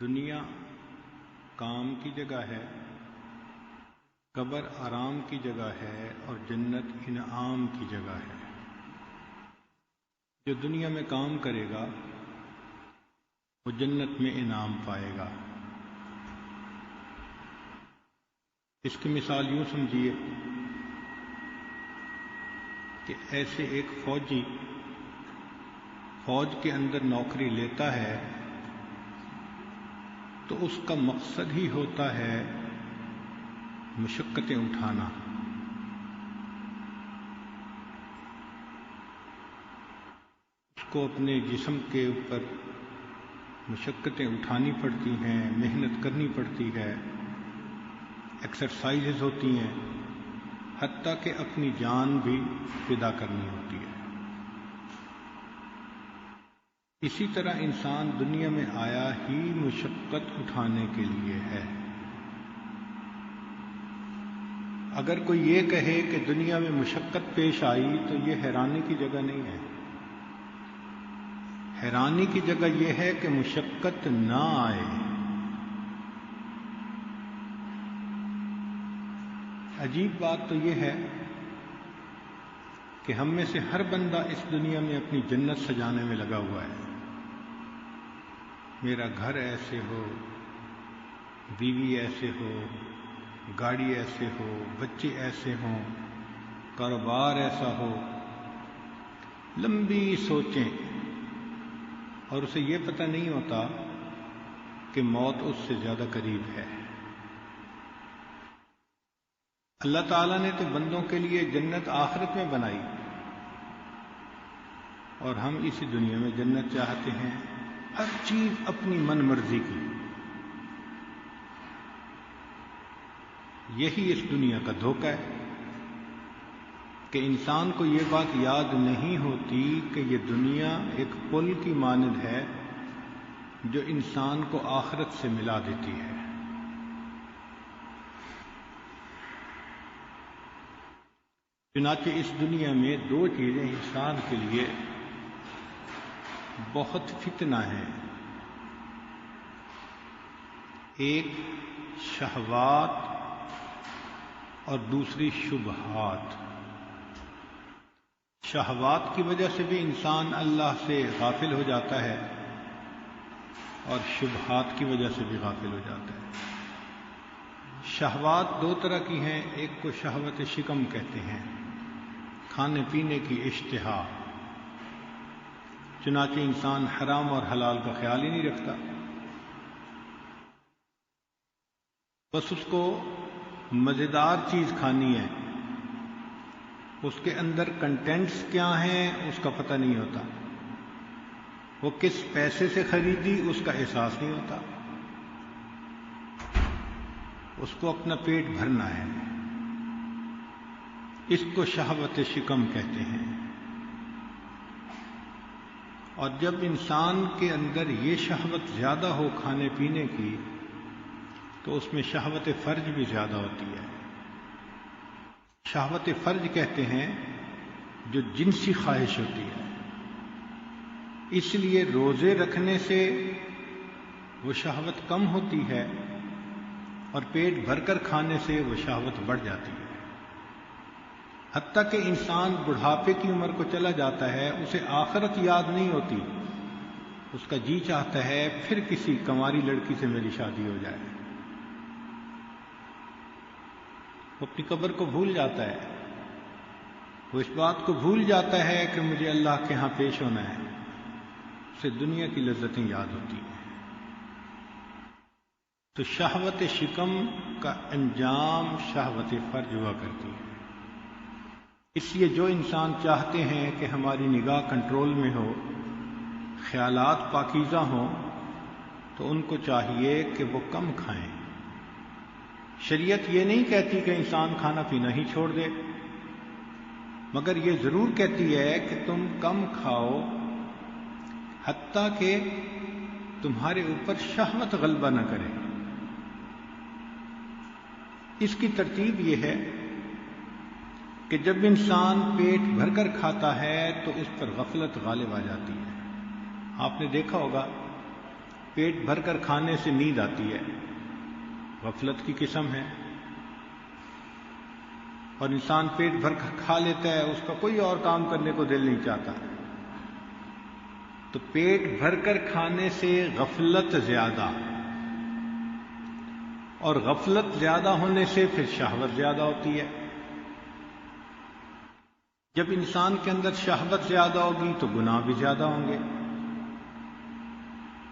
دنیا کام کی جگہ ہے، قبر آرام کی جگہ ہے اور جنت انعام کی جگہ ہے۔ جو دنیا میں کام کرے گا وہ جنت میں انعام پائے گا۔ اس کی مثال یوں سمجھیے کہ ایسے ایک فوجی فوج کے اندر نوکری لیتا ہے تو اس کا مقصد ہی ہوتا ہے مشقتیں اٹھانا۔ اس کو اپنے جسم کے اوپر مشقتیں اٹھانی پڑتی ہیں، محنت کرنی پڑتی ہے، ایکسرسائزز ہوتی ہیں، حتیٰ کہ اپنی جان بھی فدا کرنی ہوتی ہے۔ اسی طرح انسان دنیا میں آیا ہی مشقت اٹھانے کے لیے ہے۔ اگر کوئی یہ کہے کہ دنیا میں مشقت پیش آئی تو یہ حیرانی کی جگہ نہیں ہے۔ حیرانی کی جگہ یہ ہے کہ مشقت نہ آئے۔ عجیب بات تو یہ ہے کہ ہم میں سے ہر بندہ اس دنیا میں اپنی جنت سجانے میں لگا ہوا ہے۔ میرا گھر ایسے ہو، بیوی ایسے ہو، گاڑی ایسے ہو، بچے ایسے ہوں، کاروبار ایسا ہو، لمبی سوچیں، اور اسے یہ پتہ نہیں ہوتا کہ موت اس سے زیادہ قریب ہے۔ اللہ تعالیٰ نے تو بندوں کے لیے جنت آخرت میں بنائی، اور ہم اسی دنیا میں جنت چاہتے ہیں، ہر چیز اپنی من مرضی کی۔ یہی اس دنیا کا دھوکہ ہے کہ انسان کو یہ بات یاد نہیں ہوتی کہ یہ دنیا ایک پل کی مانند ہے جو انسان کو آخرت سے ملا دیتی ہے۔ چنانچہ اس دنیا میں دو چیزیں انسان کے لیے بہت فتنہ ہیں، ایک شہوات اور دوسری شبہات۔ شہوات کی وجہ سے بھی انسان اللہ سے غافل ہو جاتا ہے اور شبہات کی وجہ سے بھی غافل ہو جاتا ہے۔ شہوات دو طرح کی ہیں، ایک کو شہوت شکم کہتے ہیں، کھانے پینے کی اشتہا۔ چنانچہ انسان حرام اور حلال کا خیال ہی نہیں رکھتا، بس اس کو مزیدار چیز کھانی ہے، اس کے اندر کنٹینٹس کیا ہیں اس کا پتہ نہیں ہوتا، وہ کس پیسے سے خریدی اس کا احساس نہیں ہوتا، اس کو اپنا پیٹ بھرنا ہے۔ اس کو شہوت شکم کہتے ہیں۔ اور جب انسان کے اندر یہ شہوت زیادہ ہو کھانے پینے کی تو اس میں شہوت فرج بھی زیادہ ہوتی ہے۔ شہوت فرج کہتے ہیں جو جنسی خواہش ہوتی ہے، اس لیے روزے رکھنے سے وہ شہوت کم ہوتی ہے اور پیٹ بھر کر کھانے سے وہ شہوت بڑھ جاتی ہے۔ حتیٰ کہ انسان بڑھاپے کی عمر کو چلا جاتا ہے، اسے آخرت یاد نہیں ہوتی، اس کا جی چاہتا ہے پھر کسی کنواری لڑکی سے میری شادی ہو جائے۔ وہ اپنی قبر کو بھول جاتا ہے، وہ اس بات کو بھول جاتا ہے کہ مجھے اللہ کے ہاں پیش ہونا ہے، اسے دنیا کی لذتیں یاد ہوتی ہیں۔ تو شہوت شکم کا انجام شہوت فرج ہوا کرتی ہے۔ اس لیے جو انسان چاہتے ہیں کہ ہماری نگاہ کنٹرول میں ہو، خیالات پاکیزہ ہوں، تو ان کو چاہیے کہ وہ کم کھائیں۔ شریعت یہ نہیں کہتی کہ انسان کھانا پینا ہی چھوڑ دے، مگر یہ ضرور کہتی ہے کہ تم کم کھاؤ حتیٰ کہ تمہارے اوپر شہوت غلبہ نہ کرے۔ اس کی ترتیب یہ ہے کہ جب انسان پیٹ بھر کر کھاتا ہے تو اس پر غفلت غالب آ جاتی ہے۔ آپ نے دیکھا ہوگا پیٹ بھر کر کھانے سے نیند آتی ہے، غفلت کی قسم ہے، اور انسان پیٹ بھر کر کھا لیتا ہے، اس کا کوئی اور کام کرنے کو دل نہیں چاہتا۔ تو پیٹ بھر کر کھانے سے غفلت زیادہ، اور غفلت زیادہ ہونے سے پھر شہوت زیادہ ہوتی ہے۔ جب انسان کے اندر شہوت زیادہ ہوگی تو گناہ بھی زیادہ ہوں گے،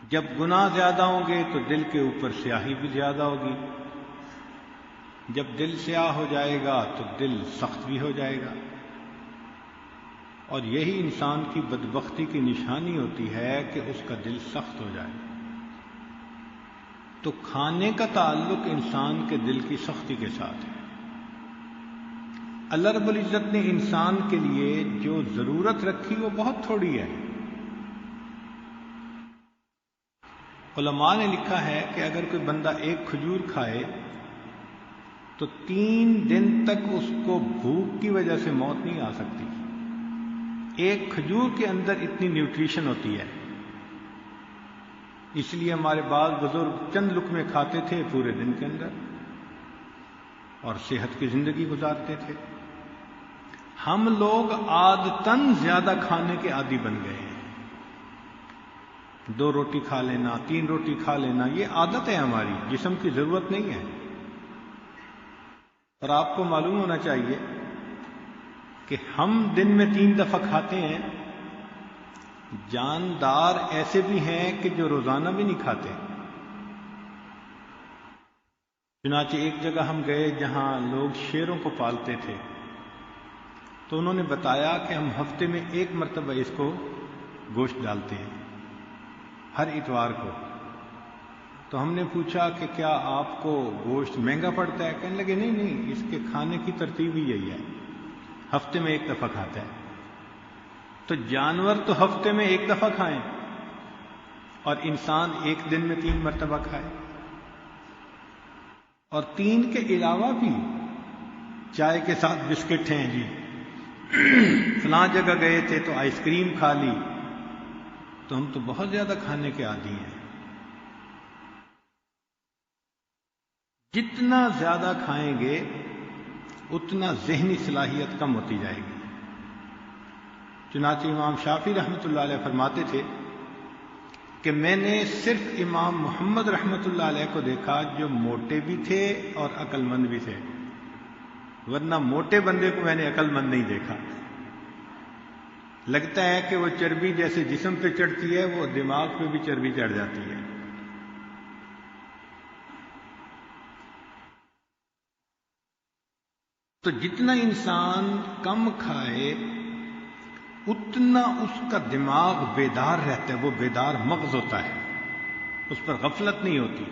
جب گناہ زیادہ ہوں گے تو دل کے اوپر سیاہی بھی زیادہ ہوگی، جب دل سیاہ ہو جائے گا تو دل سخت بھی ہو جائے گا، اور یہی انسان کی بدبختی کی نشانی ہوتی ہے کہ اس کا دل سخت ہو جائے۔ تو کھانے کا تعلق انسان کے دل کی سختی کے ساتھ ہے۔ اللہ رب العزت نے انسان کے لیے جو ضرورت رکھی وہ بہت تھوڑی ہے۔ علماء نے لکھا ہے کہ اگر کوئی بندہ ایک کھجور کھائے تو 3 دن تک اس کو بھوک کی وجہ سے موت نہیں آ سکتی۔ ایک کھجور کے اندر اتنی نیوٹریشن ہوتی ہے، اس لیے ہمارے بعض بزرگ چند لقمے کھاتے تھے پورے دن کے اندر اور صحت کی زندگی گزارتے تھے۔ ہم لوگ عادتاً زیادہ کھانے کے عادی بن گئے ہیں، 2 روٹی کھا لینا، 3 روٹی کھا لینا، یہ عادت ہے ہماری، جسم کی ضرورت نہیں ہے۔ اور آپ کو معلوم ہونا چاہیے کہ ہم دن میں 3 دفعہ کھاتے ہیں، جاندار ایسے بھی ہیں کہ جو روزانہ بھی نہیں کھاتے۔ چنانچہ ایک جگہ ہم گئے جہاں لوگ شیروں کو پالتے تھے، تو انہوں نے بتایا کہ ہم ہفتے میں 1 مرتبہ اس کو گوشت ڈالتے ہیں، ہر اتوار کو۔ تو ہم نے پوچھا کہ کیا آپ کو گوشت مہنگا پڑتا ہے؟ کہنے لگے نہیں نہیں، اس کے کھانے کی ترتیب ہی یہی ہے، ہفتے میں 1 دفعہ کھاتا ہے۔ تو جانور تو ہفتے میں 1 دفعہ کھائیں اور انسان ایک دن میں 3 مرتبہ کھائے، اور 3 کے علاوہ بھی چائے کے ساتھ بسکٹ ہیں جی، فلاں جگہ گئے تھے تو آئس کریم کھا لی، تو ہم تو بہت زیادہ کھانے کے عادی ہیں۔ جتنا زیادہ کھائیں گے اتنا ذہنی صلاحیت کم ہوتی جائے گی۔ چنانچہ امام شافعی رحمۃ اللہ علیہ فرماتے تھے کہ میں نے صرف امام محمد رحمۃ اللہ علیہ کو دیکھا جو موٹے بھی تھے اور عقل مند بھی تھے، ورنہ موٹے بندے کو میں نے عقل مند نہیں دیکھا۔ لگتا ہے کہ وہ چربی جیسے جسم پہ چڑھتی ہے وہ دماغ پہ بھی چربی چڑھ جاتی ہے۔ تو جتنا انسان کم کھائے اتنا اس کا دماغ بیدار رہتا ہے، وہ بیدار مغز ہوتا ہے، اس پر غفلت نہیں ہوتی۔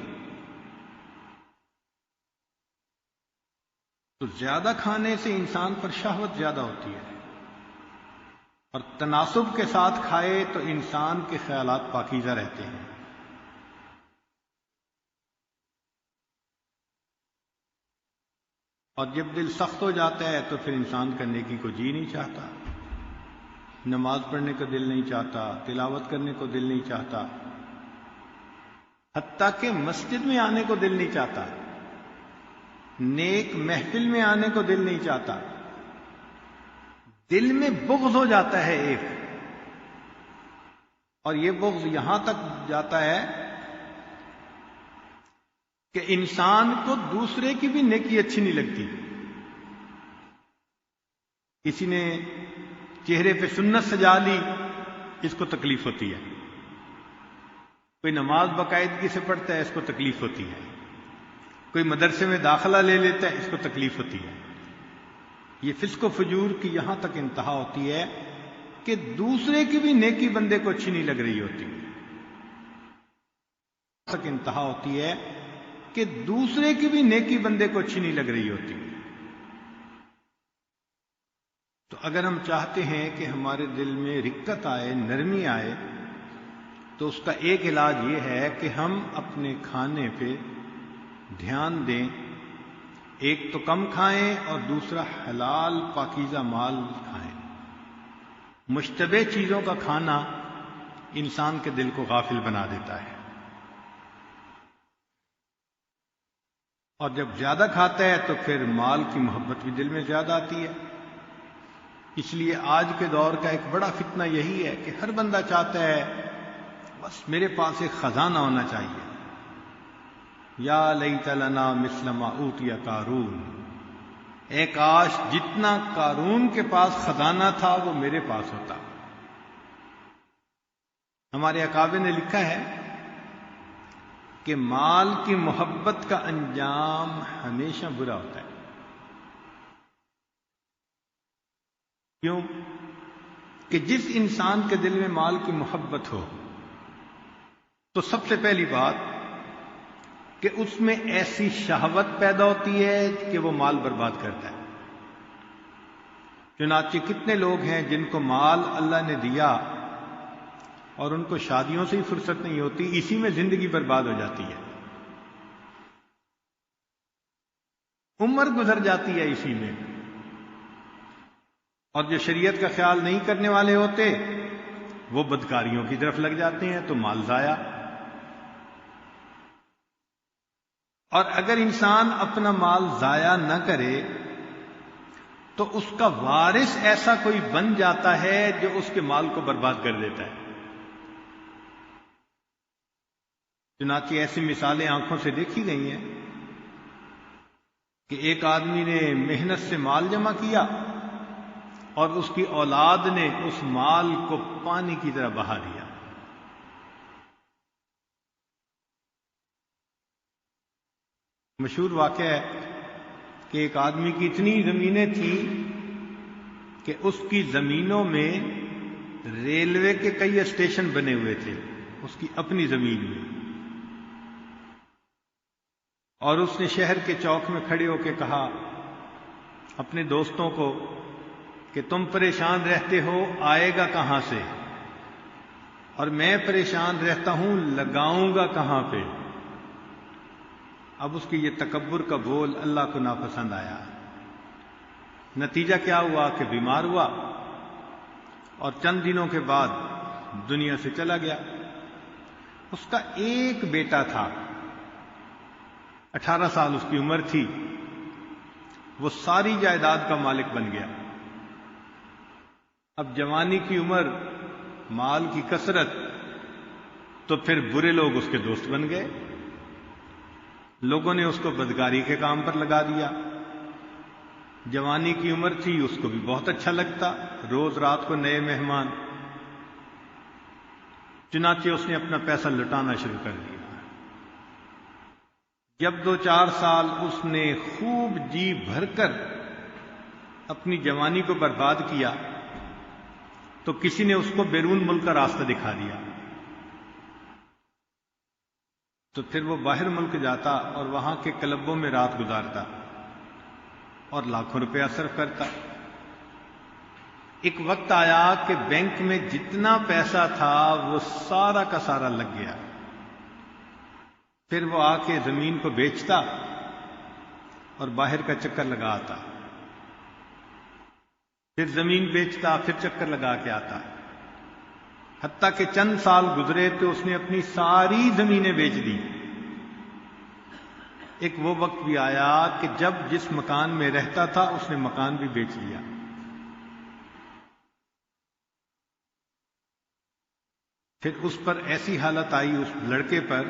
تو زیادہ کھانے سے انسان پر شہوت زیادہ ہوتی ہے، اور تناسب کے ساتھ کھائے تو انسان کے خیالات پاکیزہ رہتے ہیں۔ اور جب دل سخت ہو جاتا ہے تو پھر انسان کا نیکی کو جی نہیں چاہتا، نماز پڑھنے کو دل نہیں چاہتا، تلاوت کرنے کو دل نہیں چاہتا، حتیٰ کہ مسجد میں آنے کو دل نہیں چاہتا، نیک محفل میں آنے کو دل نہیں چاہتا، دل میں بغض ہو جاتا ہے ایک، اور یہ بغض یہاں تک جاتا ہے کہ انسان کو دوسرے کی بھی نیکی اچھی نہیں لگتی۔ کسی نے چہرے پہ سنت سجا لی، اس کو تکلیف ہوتی ہے، کوئی نماز باقاعدگی سے پڑھتا ہے، اس کو تکلیف ہوتی ہے، کوئی مدرسے میں داخلہ لے لیتا ہے، اس کو تکلیف ہوتی ہے۔ یہ فسق و فجور کی یہاں تک انتہا ہوتی ہے کہ دوسرے کی بھی نیکی بندے کو اچھی نہیں لگ رہی ہوتی، تک انتہا ہوتی ہے کہ دوسرے کی بھی نیکی بندے کو اچھی نہیں لگ رہی ہوتی۔ تو اگر ہم چاہتے ہیں کہ ہمارے دل میں رقت آئے، نرمی آئے، تو اس کا ایک علاج یہ ہے کہ ہم اپنے کھانے پہ دھیان دیں، ایک تو کم کھائیں اور دوسرا حلال پاکیزہ مال کھائیں۔ مشتبہ چیزوں کا کھانا انسان کے دل کو غافل بنا دیتا ہے۔ اور جب زیادہ کھاتا ہے تو پھر مال کی محبت بھی دل میں زیادہ آتی ہے۔ اس لیے آج کے دور کا ایک بڑا فتنہ یہی ہے کہ ہر بندہ چاہتا ہے بس میرے پاس ایک خزانہ ہونا چاہیے۔ یا لیت لنا مثل ما اوتی قارون، اے کاش جتنا قارون کے پاس خزانہ تھا وہ میرے پاس ہوتا۔ ہمارے اکابر نے لکھا ہے کہ مال کی محبت کا انجام ہمیشہ برا ہوتا ہے۔ کیوں؟ کہ جس انسان کے دل میں مال کی محبت ہو تو سب سے پہلی بات کہ اس میں ایسی شہوت پیدا ہوتی ہے کہ وہ مال برباد کرتا ہے۔ چنانچہ کتنے لوگ ہیں جن کو مال اللہ نے دیا اور ان کو شادیوں سے ہی فرصت نہیں ہوتی، اسی میں زندگی برباد ہو جاتی ہے، عمر گزر جاتی ہے اسی میں۔ اور جو شریعت کا خیال نہیں کرنے والے ہوتے وہ بدکاریوں کی طرف لگ جاتے ہیں تو مال ضائع۔ اور اگر انسان اپنا مال ضائع نہ کرے تو اس کا وارث ایسا کوئی بن جاتا ہے جو اس کے مال کو برباد کر دیتا ہے۔ چنانچہ ایسی مثالیں آنکھوں سے دیکھی گئی ہیں کہ ایک آدمی نے محنت سے مال جمع کیا اور اس کی اولاد نے اس مال کو پانی کی طرح بہا دیا۔ مشہور واقعہ ہے کہ ایک آدمی کی اتنی زمینیں تھیں کہ اس کی زمینوں میں ریلوے کے کئی اسٹیشن بنے ہوئے تھے اس کی اپنی زمین میں، اور اس نے شہر کے چوک میں کھڑے ہو کے کہا اپنے دوستوں کو کہ تم پریشان رہتے ہو آئے گا کہاں سے، اور میں پریشان رہتا ہوں لگاؤں گا کہاں پہ۔ اب اس کی یہ تکبر کا بول اللہ کو ناپسند آیا۔ نتیجہ کیا ہوا کہ بیمار ہوا اور چند دنوں کے بعد دنیا سے چلا گیا۔ اس کا ایک بیٹا تھا، 18 سال اس کی عمر تھی، وہ ساری جائیداد کا مالک بن گیا۔ اب جوانی کی عمر، مال کی کثرت، تو پھر برے لوگ اس کے دوست بن گئے، لوگوں نے اس کو بدکاری کے کام پر لگا دیا۔ جوانی کی عمر تھی، اس کو بھی بہت اچھا لگتا، روز رات کو نئے مہمان، چنانچہ اس نے اپنا پیسہ لٹانا شروع کر دیا۔ جب 2-4 سال اس نے خوب جی بھر کر اپنی جوانی کو برباد کیا تو کسی نے اس کو بیرون ملک کا راستہ دکھا دیا، تو پھر وہ باہر ملک جاتا اور وہاں کے کلبوں میں رات گزارتا اور لاکھوں روپیہ صرف کرتا۔ ایک وقت آیا کہ بینک میں جتنا پیسہ تھا وہ سارا کا سارا لگ گیا۔ پھر وہ آ کے زمین کو بیچتا اور باہر کا چکر لگا آتا، پھر زمین بیچتا، پھر چکر لگا کے آتا، حتیٰ کہ چند سال گزرے تو اس نے اپنی ساری زمینیں بیچ دی۔ ایک وہ وقت بھی آیا کہ جب جس مکان میں رہتا تھا اس نے مکان بھی بیچ لیا۔ پھر اس پر ایسی حالت آئی اس لڑکے پر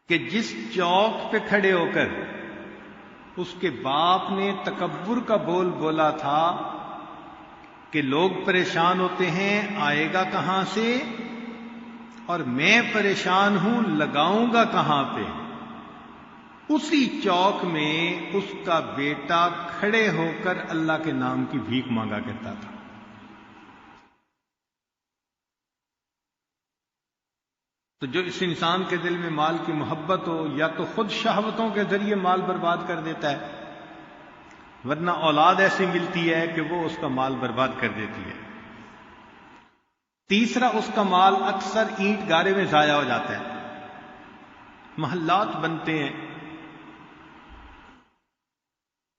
کہ جس چوک پہ کھڑے ہو کر اس کے باپ نے تکبر کا بول بولا تھا کہ لوگ پریشان ہوتے ہیں آئے گا کہاں سے، اور میں پریشان ہوں لگاؤں گا کہاں پہ، اسی چوک میں اس کا بیٹا کھڑے ہو کر اللہ کے نام کی بھیک مانگا کرتا تھا۔ تو جو اس انسان کے دل میں مال کی محبت ہو، یا تو خود شہوتوں کے ذریعے مال برباد کر دیتا ہے، ورنہ اولاد ایسی ملتی ہے کہ وہ اس کا مال برباد کر دیتی ہے۔ تیسرا، اس کا مال اکثر اینٹ گارے میں ضائع ہو جاتا ہے، محلات بنتے ہیں،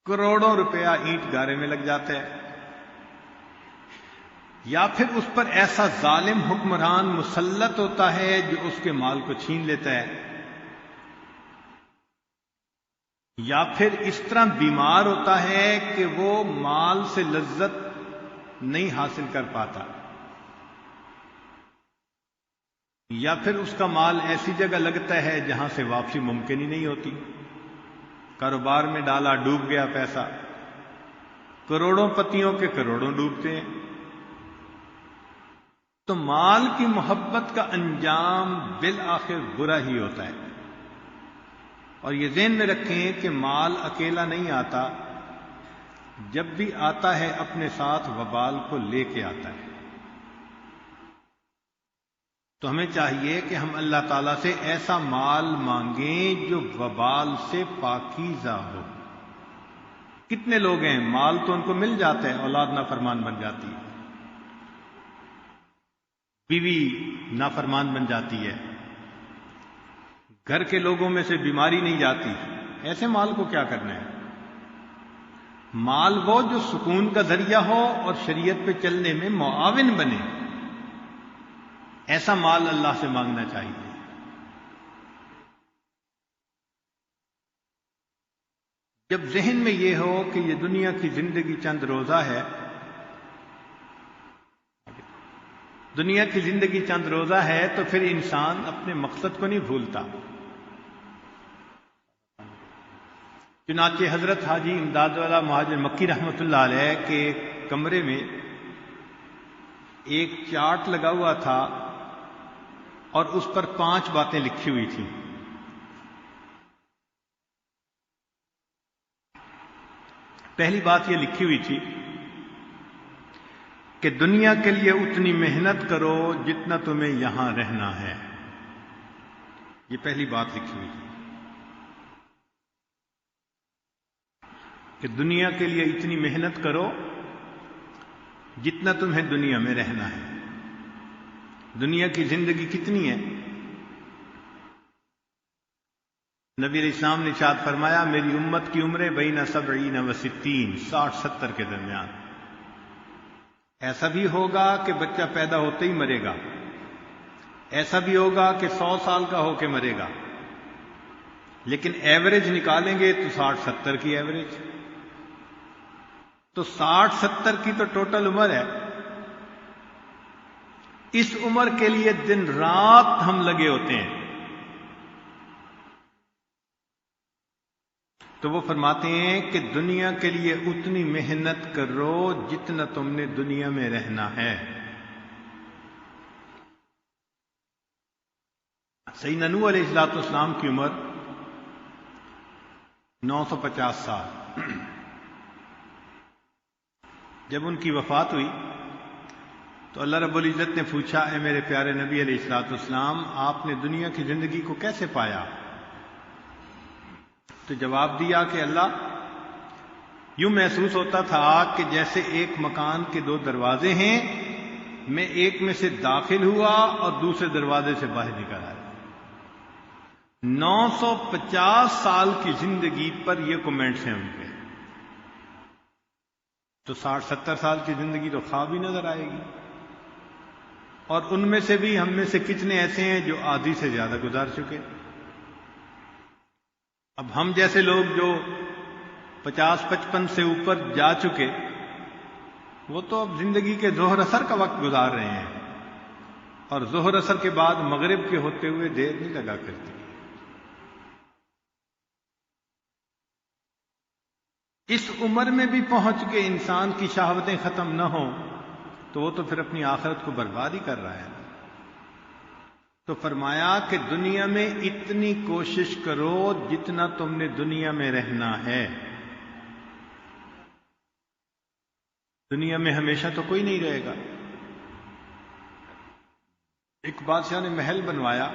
کروڑوں روپیہ اینٹ گارے میں لگ جاتا ہے، یا پھر اس پر ایسا ظالم حکمران مسلط ہوتا ہے جو اس کے مال کو چھین لیتا ہے۔ یا پھر اس طرح بیمار ہوتا ہے کہ وہ مال سے لذت نہیں حاصل کر پاتا، یا پھر اس کا مال ایسی جگہ لگتا ہے جہاں سے واپسی ممکن ہی نہیں ہوتی، کاروبار میں ڈالا ڈوب گیا پیسہ، کروڑوں پتیوں کے کروڑوں ڈوبتے ہیں۔ تو مال کی محبت کا انجام بالآخر برا ہی ہوتا ہے۔ اور یہ ذہن میں رکھیں کہ مال اکیلا نہیں آتا، جب بھی آتا ہے اپنے ساتھ وبال کو لے کے آتا ہے۔ تو ہمیں چاہیے کہ ہم اللہ تعالیٰ سے ایسا مال مانگیں جو وبال سے پاکیزہ ہو۔ کتنے لوگ ہیں مال تو ان کو مل جاتا ہے، اولاد نافرمان بن جاتی ہے، بیوی نافرمان بن جاتی ہے، گھر کے لوگوں میں سے بیماری نہیں جاتی، ایسے مال کو کیا کرنا ہے؟ مال وہ جو سکون کا ذریعہ ہو اور شریعت پہ چلنے میں معاون بنے، ایسا مال اللہ سے مانگنا چاہیے۔ جب ذہن میں یہ ہو کہ یہ دنیا کی زندگی چند روزہ ہے، دنیا کی زندگی چند روزہ ہے، تو پھر انسان اپنے مقصد کو نہیں بھولتا۔ چنانچہ حضرت حاجی امداد والا مہاجر مکی رحمۃ اللہ علیہ کے کمرے میں ایک چارٹ لگا ہوا تھا اور اس پر 5 باتیں لکھی ہوئی تھیں۔ پہلی بات یہ لکھی ہوئی تھی کہ دنیا کے لیے اتنی محنت کرو جتنا تمہیں یہاں رہنا ہے۔ یہ پہلی بات لکھی ہوئی تھی کہ دنیا کے لیے اتنی محنت کرو جتنا تمہیں دنیا میں رہنا ہے۔ دنیا کی زندگی کتنی ہے؟ نبی علیہ السلام نے ارشاد فرمایا میری امت کی عمریں بین 70 و 60، 60-70 کے درمیان۔ ایسا بھی ہوگا کہ بچہ پیدا ہوتے ہی مرے گا، ایسا بھی ہوگا کہ 100 سال کا ہو کے مرے گا، لیکن ایوریج نکالیں گے تو 60-70 کی ایوریج، تو 60-70 کی تو ٹوٹل عمر ہے۔ اس عمر کے لیے دن رات ہم لگے ہوتے ہیں۔ تو وہ فرماتے ہیں کہ دنیا کے لیے اتنی محنت کرو جتنا تم نے دنیا میں رہنا ہے۔ سیدنا نوح علیہ السلام کی عمر 950 سال۔ جب ان کی وفات ہوئی تو اللہ رب العزت نے پوچھا اے میرے پیارے نبی علیہ السلام آپ نے دنیا کی زندگی کو کیسے پایا؟ تو جواب دیا کہ اللہ یوں محسوس ہوتا تھا کہ جیسے ایک مکان کے 2 دروازے ہیں، میں ایک میں سے داخل ہوا اور دوسرے دروازے سے باہر نکل آیا۔ 950 سال کی زندگی پر یہ کومنٹس ہیں ان کے، تو 60-70 سال کی زندگی تو خواب ہی نظر آئے گی۔ اور ان میں سے بھی ہم میں سے کتنے ایسے ہیں جو آدھی سے زیادہ گزار چکے۔ اب ہم جیسے لوگ جو 50-55 سے اوپر جا چکے، وہ تو اب زندگی کے ظہر اثر کا وقت گزار رہے ہیں، اور ظہر اثر کے بعد مغرب کے ہوتے ہوئے دیر نہیں لگا کرتی۔ اس عمر میں بھی پہنچ کے انسان کی شہوتیں ختم نہ ہوں تو وہ تو پھر اپنی آخرت کو برباد ہی کر رہا ہے۔ تو فرمایا کہ دنیا میں اتنی کوشش کرو جتنا تم نے دنیا میں رہنا ہے۔ دنیا میں ہمیشہ تو کوئی نہیں رہے گا۔ ایک بادشاہ نے محل بنوایا،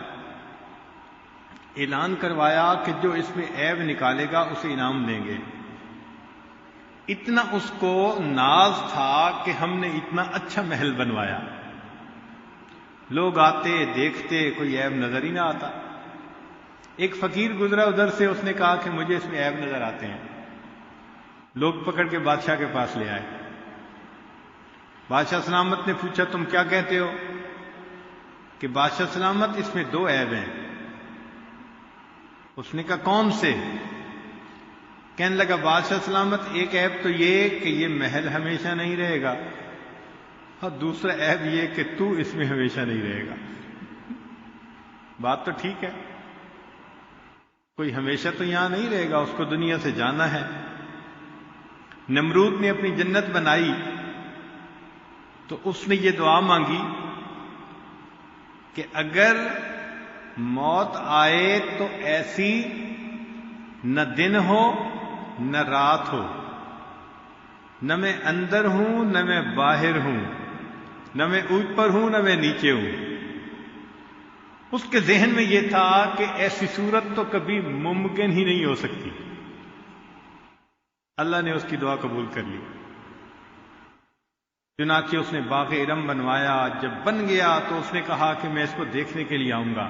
اعلان کروایا کہ جو اس میں عیب نکالے گا اسے انعام دیں گے۔ اتنا اس کو ناز تھا کہ ہم نے اتنا اچھا محل بنوایا، لوگ آتے دیکھتے کوئی عیب نظر ہی نہ آتا۔ ایک فقیر گزرا ادھر سے، اس نے کہا کہ مجھے اس میں عیب نظر آتے ہیں۔ لوگ پکڑ کے بادشاہ کے پاس لے آئے۔ بادشاہ سلامت نے پوچھا تم کیا کہتے ہو؟ کہ بادشاہ سلامت اس میں 2 عیب ہیں۔ اس نے کہا کون سے؟ کہنے لگا بادشاہ سلامت، ایک عیب تو یہ کہ یہ محل ہمیشہ نہیں رہے گا، اور دوسرا عیب یہ کہ تو اس میں ہمیشہ نہیں رہے گا۔ بات تو ٹھیک ہے، کوئی ہمیشہ تو یہاں نہیں رہے گا، اس کو دنیا سے جانا ہے۔ نمرود نے اپنی جنت بنائی تو اس نے یہ دعا مانگی کہ اگر موت آئے تو ایسی نہ دن ہو نہ رات ہو، نہ میں اندر ہوں نہ میں باہر ہوں، نہ میں اوپر ہوں نہ میں نیچے ہوں۔ اس کے ذہن میں یہ تھا کہ ایسی صورت تو کبھی ممکن ہی نہیں ہو سکتی۔ اللہ نے اس کی دعا قبول کر لی، چنانچہ اس نے باغ ارم بنوایا۔ جب بن گیا تو اس نے کہا کہ میں اس کو دیکھنے کے لیے آؤں گا،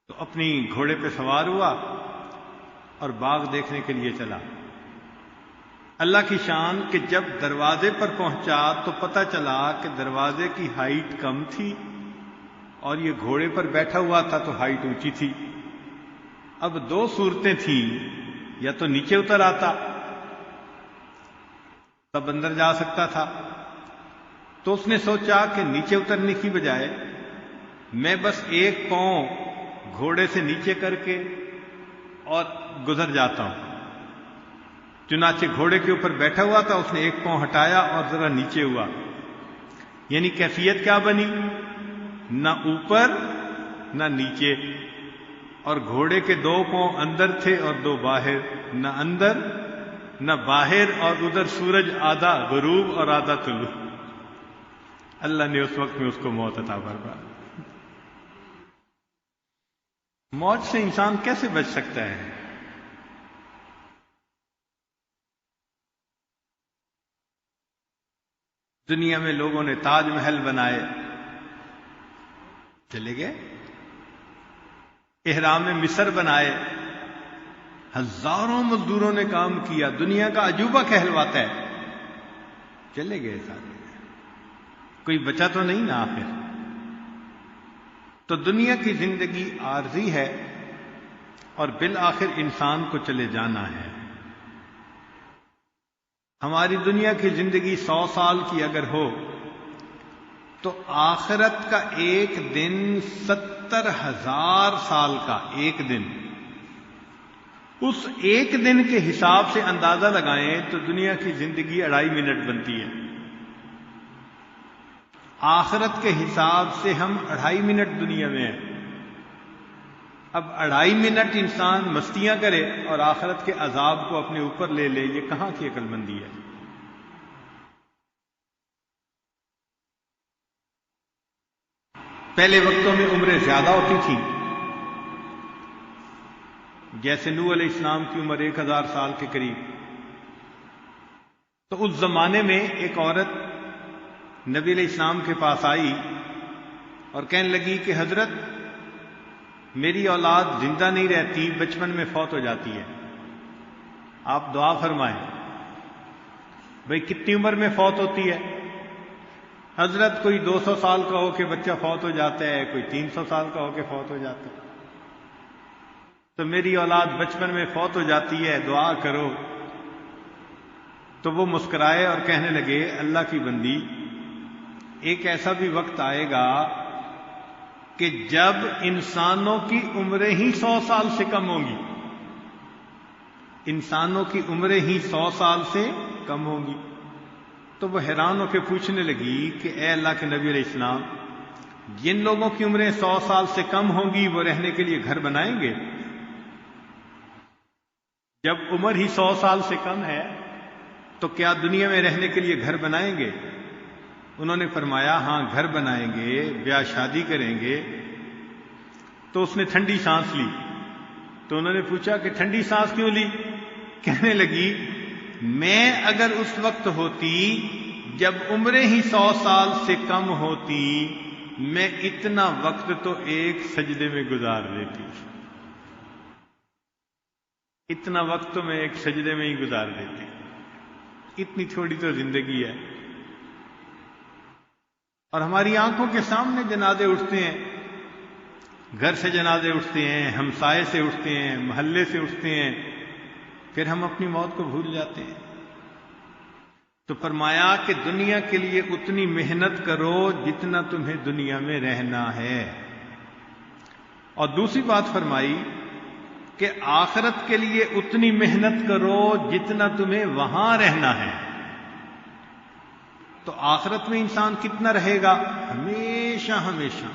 تو اپنی گھوڑے پہ سوار ہوا اور باغ دیکھنے کے لیے چلا۔ اللہ کی شان کہ جب دروازے پر پہنچا تو پتہ چلا کہ دروازے کی ہائٹ کم تھی اور یہ گھوڑے پر بیٹھا ہوا تھا تو ہائٹ اونچی تھی۔ اب دو صورتیں تھیں، یا تو نیچے اتر آتا تب اندر جا سکتا تھا، تو اس نے سوچا کہ نیچے اترنے کی بجائے میں بس ایک پاؤں گھوڑے سے نیچے کر کے اور گزر جاتا ہوں۔ چنانچہ گھوڑے کے اوپر بیٹھا ہوا تھا، اس نے ایک پاؤں ہٹایا اور ذرا نیچے ہوا، یعنی کیفیت کیا بنی؟ نہ اوپر نہ نیچے، اور گھوڑے کے دو پاؤں اندر تھے اور دو باہر، نہ اندر نہ باہر، اور ادھر سورج آدھا غروب اور آدھا طلوع۔ اللہ نے اس وقت میں اس کو موت عطا فرما۔ موت سے انسان کیسے بچ سکتا ہے؟ دنیا میں لوگوں نے تاج محل بنائے، چلے گئے، احرام مصر بنائے، ہزاروں مزدوروں نے کام کیا، دنیا کا عجوبہ کہلواتا ہے، چلے گئے سارے، کوئی بچا تو نہیں نا آخر۔ تو دنیا کی زندگی عارضی ہے اور بالآخر انسان کو چلے جانا ہے۔ ہماری دنیا کی زندگی 100 سال کی اگر ہو تو آخرت کا ایک دن 70,000 سال کا ایک دن۔ اس ایک دن کے حساب سے اندازہ لگائیں تو دنیا کی زندگی 2.5 منٹ بنتی ہے۔ آخرت کے حساب سے ہم 2.5 منٹ دنیا میں ہیں۔ اب 2.5 منٹ انسان مستیاں کرے اور آخرت کے عذاب کو اپنے اوپر لے لے، یہ کہاں کی عقل مندی ہے؟ پہلے وقتوں میں عمریں زیادہ ہوتی تھیں، جیسے نوح علیہ السلام کی عمر 1000 سال کے قریب۔ تو اس زمانے میں ایک عورت نبی علیہ السلام کے پاس آئی اور کہنے لگی کہ حضرت میری اولاد زندہ نہیں رہتی، بچپن میں فوت ہو جاتی ہے، آپ دعا فرمائیں۔ بھئی کتنی عمر میں فوت ہوتی ہے؟ حضرت کوئی 200 سال کا ہو کے بچہ فوت ہو جاتا ہے، کوئی 300 سال کا ہو کے فوت ہو جاتا ہے، تو میری اولاد بچپن میں فوت ہو جاتی ہے، دعا کرو۔ تو وہ مسکرائے اور کہنے لگے اللہ کی بندی، ایک ایسا بھی وقت آئے گا کہ جب انسانوں کی عمریں ہی 100 سال سے کم ہوں گی، انسانوں کی عمریں ہی 100 سال سے کم ہوں گی۔ تو وہ حیران ہو کے پوچھنے لگی کہ اے اللہ کے نبی علیہ السلام، جن لوگوں کی عمریں 100 سال سے کم ہوں گی وہ رہنے کے لیے گھر بنائیں گے؟ جب عمر ہی 100 سال سے کم ہے تو کیا دنیا میں رہنے کے لیے گھر بنائیں گے؟ انہوں نے فرمایا ہاں گھر بنائیں گے، بیاہ شادی کریں گے۔ تو اس نے ٹھنڈی سانس لی۔ تو انہوں نے پوچھا کہ ٹھنڈی سانس کیوں لی؟ کہنے لگی میں اگر اس وقت ہوتی جب عمریں ہی 100 سال سے کم ہوتی، میں اتنا وقت تو ایک سجدے میں گزار دیتی، اتنا وقت تو میں ایک سجدے میں ہی گزار دیتی۔ اتنی تھوڑی تو زندگی ہے، اور ہماری آنکھوں کے سامنے جنازے اٹھتے ہیں، گھر سے جنازے اٹھتے ہیں، ہمسائے سے اٹھتے ہیں، محلے سے اٹھتے ہیں، پھر ہم اپنی موت کو بھول جاتے ہیں۔ تو فرمایا کہ دنیا کے لیے اتنی محنت کرو جتنا تمہیں دنیا میں رہنا ہے، اور دوسری بات فرمائی کہ آخرت کے لیے اتنی محنت کرو جتنا تمہیں وہاں رہنا ہے۔ تو آخرت میں انسان کتنا رہے گا؟ ہمیشہ ہمیشہ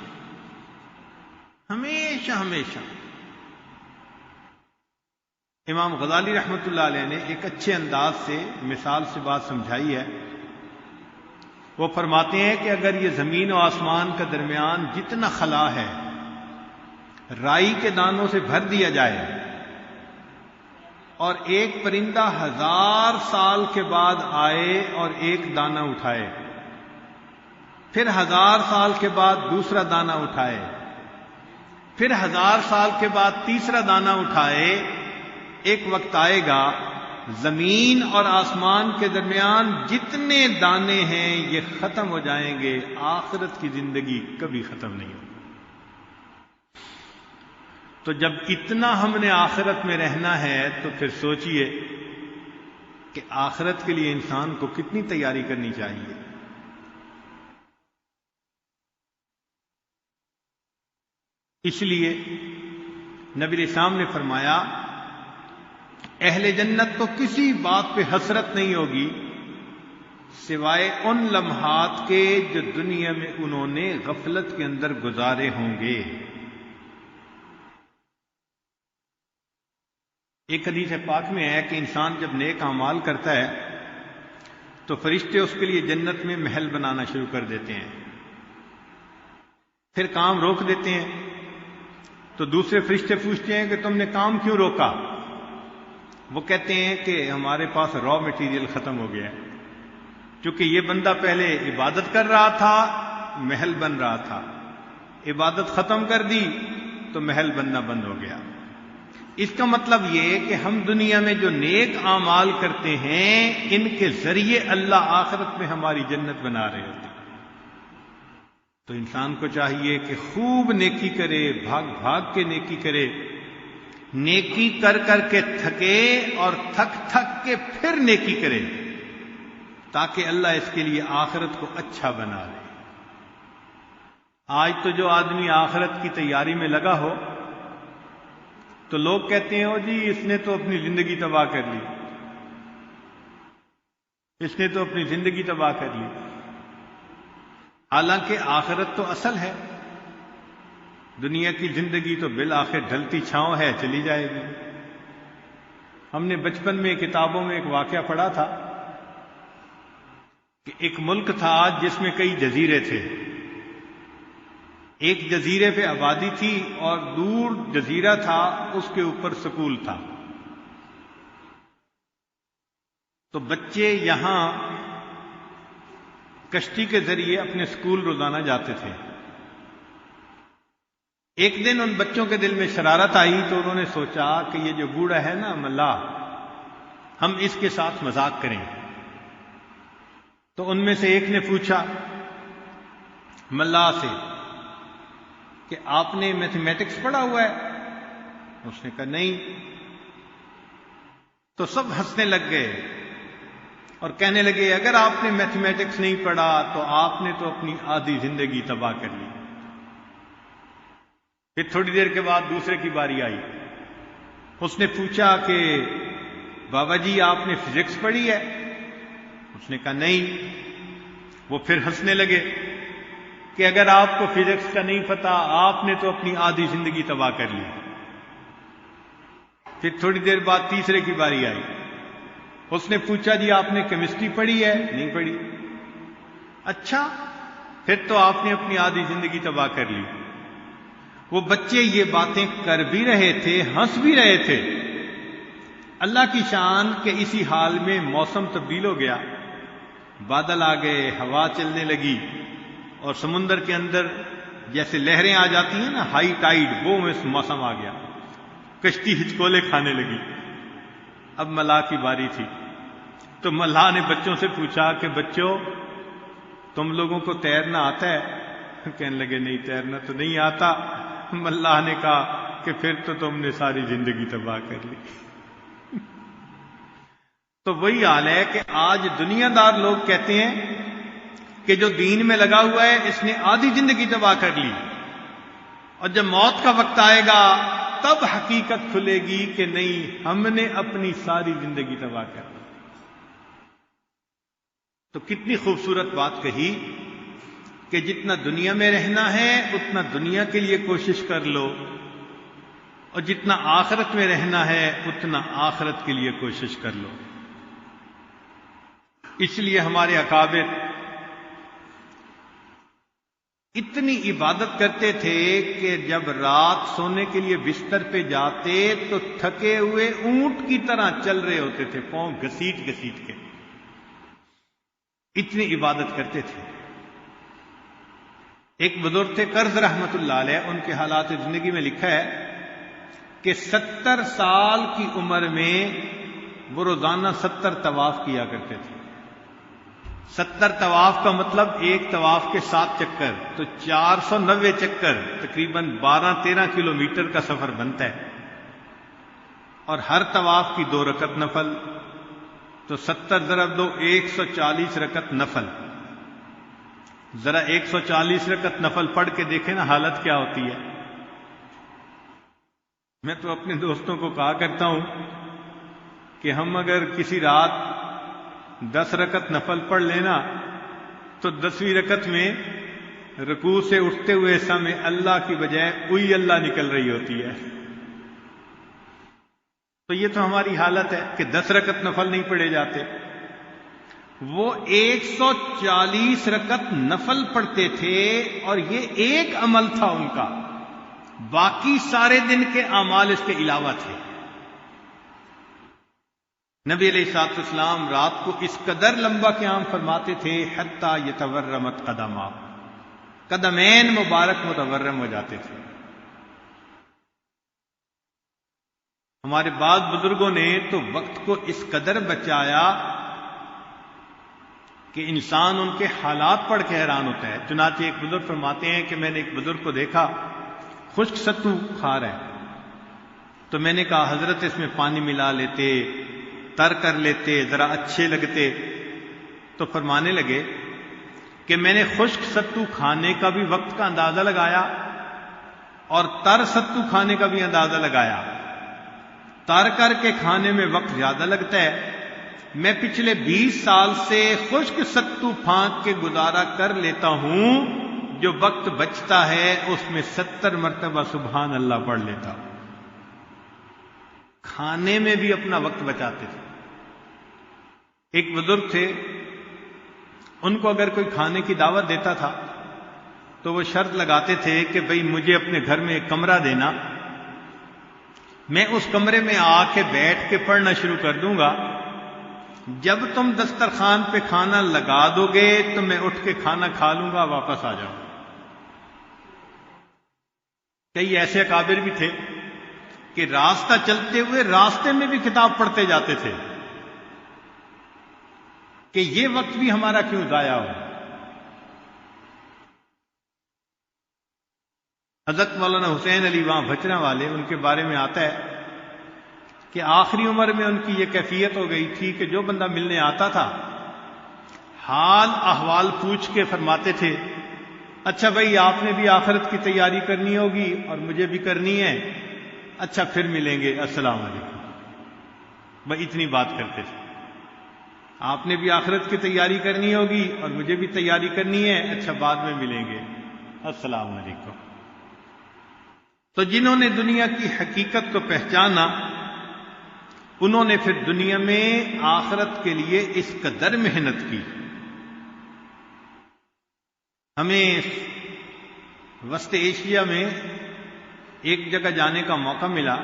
ہمیشہ ہمیشہ۔ امام غزالی رحمۃ اللہ علیہ نے ایک اچھے انداز سے مثال سے بات سمجھائی ہے۔ وہ فرماتے ہیں کہ اگر یہ زمین و آسمان کا درمیان جتنا خلا ہے رائی کے دانوں سے بھر دیا جائے، اور ایک پرندہ 1000 سال کے بعد آئے اور ایک دانہ اٹھائے، پھر 1000 سال کے بعد دوسرا دانہ اٹھائے، پھر 1000 سال کے بعد تیسرا دانہ اٹھائے، ایک وقت آئے گا زمین اور آسمان کے درمیان جتنے دانے ہیں یہ ختم ہو جائیں گے، آخرت کی زندگی کبھی ختم نہیں ہوگی۔ تو جب اتنا ہم نے آخرت میں رہنا ہے تو پھر سوچئے کہ آخرت کے لیے انسان کو کتنی تیاری کرنی چاہیے۔ اس لیے نبی اسلام نے فرمایا اہل جنت کو کسی بات پہ حسرت نہیں ہوگی سوائے ان لمحات کے جو دنیا میں انہوں نے غفلت کے اندر گزارے ہوں گے۔ ایک حدیث پاک میں ہے کہ انسان جب نیک اعمال کرتا ہے تو فرشتے اس کے لیے جنت میں محل بنانا شروع کر دیتے ہیں، پھر کام روک دیتے ہیں۔ تو دوسرے فرشتے پوچھتے ہیں کہ تم نے کام کیوں روکا؟ وہ کہتے ہیں کہ ہمارے پاس را مٹیریل ختم ہو گیا ہے، کیونکہ یہ بندہ پہلے عبادت کر رہا تھا، محل بن رہا تھا، عبادت ختم کر دی تو محل بننا بند ہو گیا۔ اس کا مطلب یہ کہ ہم دنیا میں جو نیک اعمال کرتے ہیں ان کے ذریعے اللہ آخرت میں ہماری جنت بنا رہے ہوتے ہیں۔ تو انسان کو چاہیے کہ خوب نیکی کرے، بھاگ بھاگ کے نیکی کرے، نیکی کر کر کے تھکے اور تھک تھک کے پھر نیکی کرے، تاکہ اللہ اس کے لیے آخرت کو اچھا بنا دے۔ آج تو جو آدمی آخرت کی تیاری میں لگا ہو تو لوگ کہتے ہیں جی اس نے تو اپنی زندگی تباہ کر لی، اس نے تو اپنی زندگی تباہ کر لی۔ حالانکہ آخرت تو اصل ہے، دنیا کی زندگی تو بالآخر ڈھلتی چھاؤں ہے، چلی جائے گی۔ ہم نے بچپن میں کتابوں میں ایک واقعہ پڑھا تھا کہ ایک ملک تھا جس میں کئی جزیرے تھے، ایک جزیرے پہ آبادی تھی اور دور جزیرہ تھا اس کے اوپر سکول تھا۔ تو بچے یہاں کشتی کے ذریعے اپنے سکول روزانہ جاتے تھے۔ ایک دن ان بچوں کے دل میں شرارت آئی تو انہوں نے سوچا کہ یہ جو بوڑھا ہے نا ملاح، ہم اس کے ساتھ مذاق کریں۔ تو ان میں سے ایک نے پوچھا ملاح سے کہ آپ نے میتھمیٹکس پڑھا ہوا ہے؟ اس نے کہا نہیں۔ تو سب ہنسنے لگ گئے اور کہنے لگے اگر آپ نے میتھمیٹکس نہیں پڑھا تو آپ نے تو اپنی آدھی زندگی تباہ کر لی۔ پھر تھوڑی دیر کے بعد دوسرے کی باری آئی، اس نے پوچھا کہ بابا جی آپ نے فزکس پڑھی ہے؟ اس نے کہا نہیں۔ وہ پھر ہنسنے لگے کہ اگر آپ کو فزکس کا نہیں پتا آپ نے تو اپنی آدھی زندگی تباہ کر لی۔ پھر تھوڑی دیر بعد تیسرے کی باری آئی، اس نے پوچھا جی آپ نے کیمسٹری پڑھی ہے؟ نہیں پڑھی۔ اچھا، پھر تو آپ نے اپنی آدھی زندگی تباہ کر لی۔ وہ بچے یہ باتیں کر بھی رہے تھے، ہنس بھی رہے تھے۔ اللہ کی شان کہ اسی حال میں موسم تبدیل ہو گیا، بادل آ گئے، ہوا چلنے لگی اور سمندر کے اندر جیسے لہریں آ جاتی ہیں نا، ہائی ٹائیڈ، وہ موسم آ گیا، کشتی ہچکولے کھانے لگی۔ اب ملاح کی باری تھی تو ملاح نے بچوں سے پوچھا کہ بچوں تم لوگوں کو تیرنا آتا ہے؟ کہنے لگے نہیں تیرنا تو نہیں آتا۔ ملاح نے کہا کہ پھر تو تم نے ساری زندگی تباہ کر لی۔ تو وہی حال ہے کہ آج دنیا دار لوگ کہتے ہیں کہ جو دین میں لگا ہوا ہے اس نے آدھی زندگی تباہ کر لی، اور جب موت کا وقت آئے گا تب حقیقت کھلے گی کہ نہیں، ہم نے اپنی ساری زندگی تباہ کر لی۔ تو کتنی خوبصورت بات کہی کہ جتنا دنیا میں رہنا ہے اتنا دنیا کے لیے کوشش کر لو، اور جتنا آخرت میں رہنا ہے اتنا آخرت کے لیے کوشش کر لو۔ اس لیے ہمارے اکابر اتنی عبادت کرتے تھے کہ جب رات سونے کے لیے بستر پہ جاتے تو تھکے ہوئے اونٹ کی طرح چل رہے ہوتے تھے، پاؤں گھسیٹ گھسیٹ کے، اتنی عبادت کرتے تھے۔ ایک بزرگ تھے قرض رحمت اللہ علیہ، ان کے حالات زندگی میں لکھا ہے کہ 70 سال کی عمر میں وہ روزانہ 70 طواف کیا کرتے تھے۔ 70 طواف کا مطلب ایک طواف کے 7 چکر، تو 490 چکر، تقریباً 12-13 کلومیٹر کا سفر بنتا ہے، اور ہر طواف کی 2 رکعت نفل، تو 70 ضرب 2 140 رکعت نفل۔ ذرا 140 رکعت نفل پڑھ کے دیکھیں نا حالت کیا ہوتی ہے۔ میں تو اپنے دوستوں کو کہا کرتا ہوں کہ ہم اگر کسی رات 10 رکعت نفل پڑھ لینا تو 10ویں رکعت میں رکوع سے اٹھتے ہوئے سامنے اللہ کی بجائے کوئی اللہ نکل رہی ہوتی ہے۔ تو یہ تو ہماری حالت ہے کہ 10 رکعت نفل نہیں پڑھے جاتے۔ وہ 140 رکعت نفل پڑھتے تھے، اور یہ ایک عمل تھا ان کا، باقی سارے دن کے اعمال اس کے علاوہ تھے۔ نبی علیہ الصلوۃ والسلام رات کو اس قدر لمبا قیام فرماتے تھے حتی یتورمت قدما، قدمین مبارک متورم ہو جاتے تھے۔ ہمارے بعض بزرگوں نے تو وقت کو اس قدر بچایا کہ انسان ان کے حالات پڑھ کے حیران ہوتا ہے۔ چنانچہ ایک بزرگ فرماتے ہیں کہ میں نے ایک بزرگ کو دیکھا خشک ستو کھا رہا ہے، تو میں نے کہا حضرت اس میں پانی ملا لیتے، تر کر لیتے، ذرا اچھے لگتے۔ تو فرمانے لگے کہ میں نے خشک ستو کھانے کا بھی وقت کا اندازہ لگایا اور تر ستو کھانے کا بھی اندازہ لگایا۔ تر کر کے کھانے میں وقت زیادہ لگتا ہے، میں پچھلے 20 سال سے خشک ستو پھانک کے گزارا کر لیتا ہوں، جو وقت بچتا ہے اس میں 70 مرتبہ سبحان اللہ پڑھ لیتا ہوں۔ کھانے میں بھی اپنا وقت بچاتے تھے۔ ایک بزرگ تھے، ان کو اگر کوئی کھانے کی دعوت دیتا تھا تو وہ شرط لگاتے تھے کہ بھئی مجھے اپنے گھر میں ایک کمرہ دینا، میں اس کمرے میں آ کے بیٹھ کے پڑھنا شروع کر دوں گا، جب تم دسترخوان پہ کھانا لگا دو گے تو میں اٹھ کے کھانا کھا لوں گا، واپس آ جاؤں۔ کئی ایسے اکابر بھی تھے کہ راستہ چلتے ہوئے راستے میں بھی کتاب پڑھتے جاتے تھے کہ یہ وقت بھی ہمارا کیوں ضائع ہو۔ حضرت مولانا حسین علی وہاں بھچرا والے، ان کے بارے میں آتا ہے کہ آخری عمر میں ان کی یہ کیفیت ہو گئی تھی کہ جو بندہ ملنے آتا تھا حال احوال پوچھ کے فرماتے تھے اچھا بھائی آپ نے بھی آخرت کی تیاری کرنی ہوگی اور مجھے بھی کرنی ہے، اچھا پھر ملیں گے، السلام علیکم۔ بھائی اتنی بات کرتے تھے، آپ نے بھی آخرت کی تیاری کرنی ہوگی اور مجھے بھی تیاری کرنی ہے، اچھا بعد میں ملیں گے، السلام علیکم۔ تو جنہوں نے دنیا کی حقیقت کو پہچانا انہوں نے پھر دنیا میں آخرت کے لیے اس قدر محنت کی۔ ہمیں وسط ایشیا میں ایک جگہ جانے کا موقع ملا،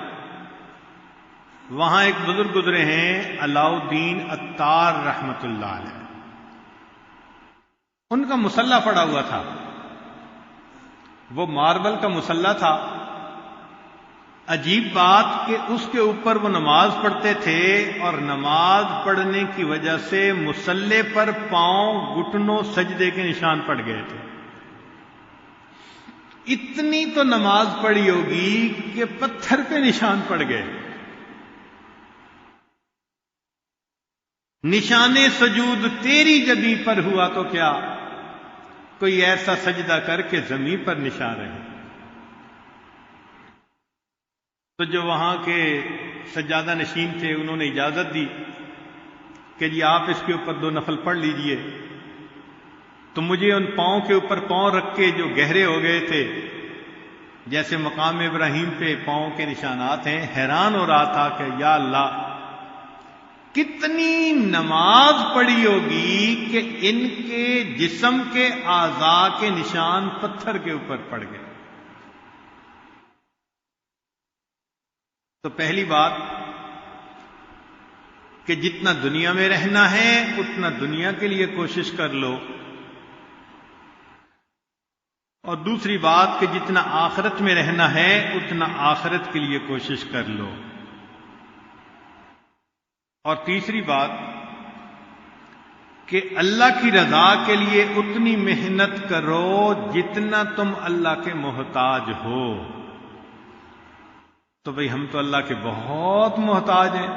وہاں ایک بزرگ گزرے ہیں علاؤ الدین عطار رحمت اللہ علیہ، ان کا مصلی پڑا ہوا تھا، وہ ماربل کا مصلی تھا۔ عجیب بات کہ اس کے اوپر وہ نماز پڑھتے تھے اور نماز پڑھنے کی وجہ سے مصلی پر پاؤں گھٹنوں سجدے کے نشان پڑ گئے تھے۔ اتنی تو نماز پڑھی ہوگی کہ پتھر پہ نشان پڑ گئے۔ نشان سجود تیری جبیں پر ہوا تو کیا، کوئی ایسا سجدہ کر کے زمین پر نشان رہے۔ تو جو وہاں کے سجادہ نشین تھے انہوں نے اجازت دی کہ جی آپ اس کے اوپر 2 نفل پڑھ لیجئے۔ تو مجھے ان پاؤں کے اوپر پاؤں رکھ کے جو گہرے ہو گئے تھے، جیسے مقام ابراہیم پہ پاؤں کے نشانات ہیں، حیران ہو رہا تھا کہ یا اللہ کتنی نماز پڑھی ہوگی کہ ان کے جسم کے اعضاء کے نشان پتھر کے اوپر پڑ گئے۔ تو پہلی بات کہ جتنا دنیا میں رہنا ہے اتنا دنیا کے لیے کوشش کر لو، اور دوسری بات کہ جتنا آخرت میں رہنا ہے اتنا آخرت کے لیے کوشش کر لو، اور تیسری بات کہ اللہ کی رضا کے لیے اتنی محنت کرو جتنا تم اللہ کے محتاج ہو۔ تو بھئی ہم تو اللہ کے بہت محتاج ہیں،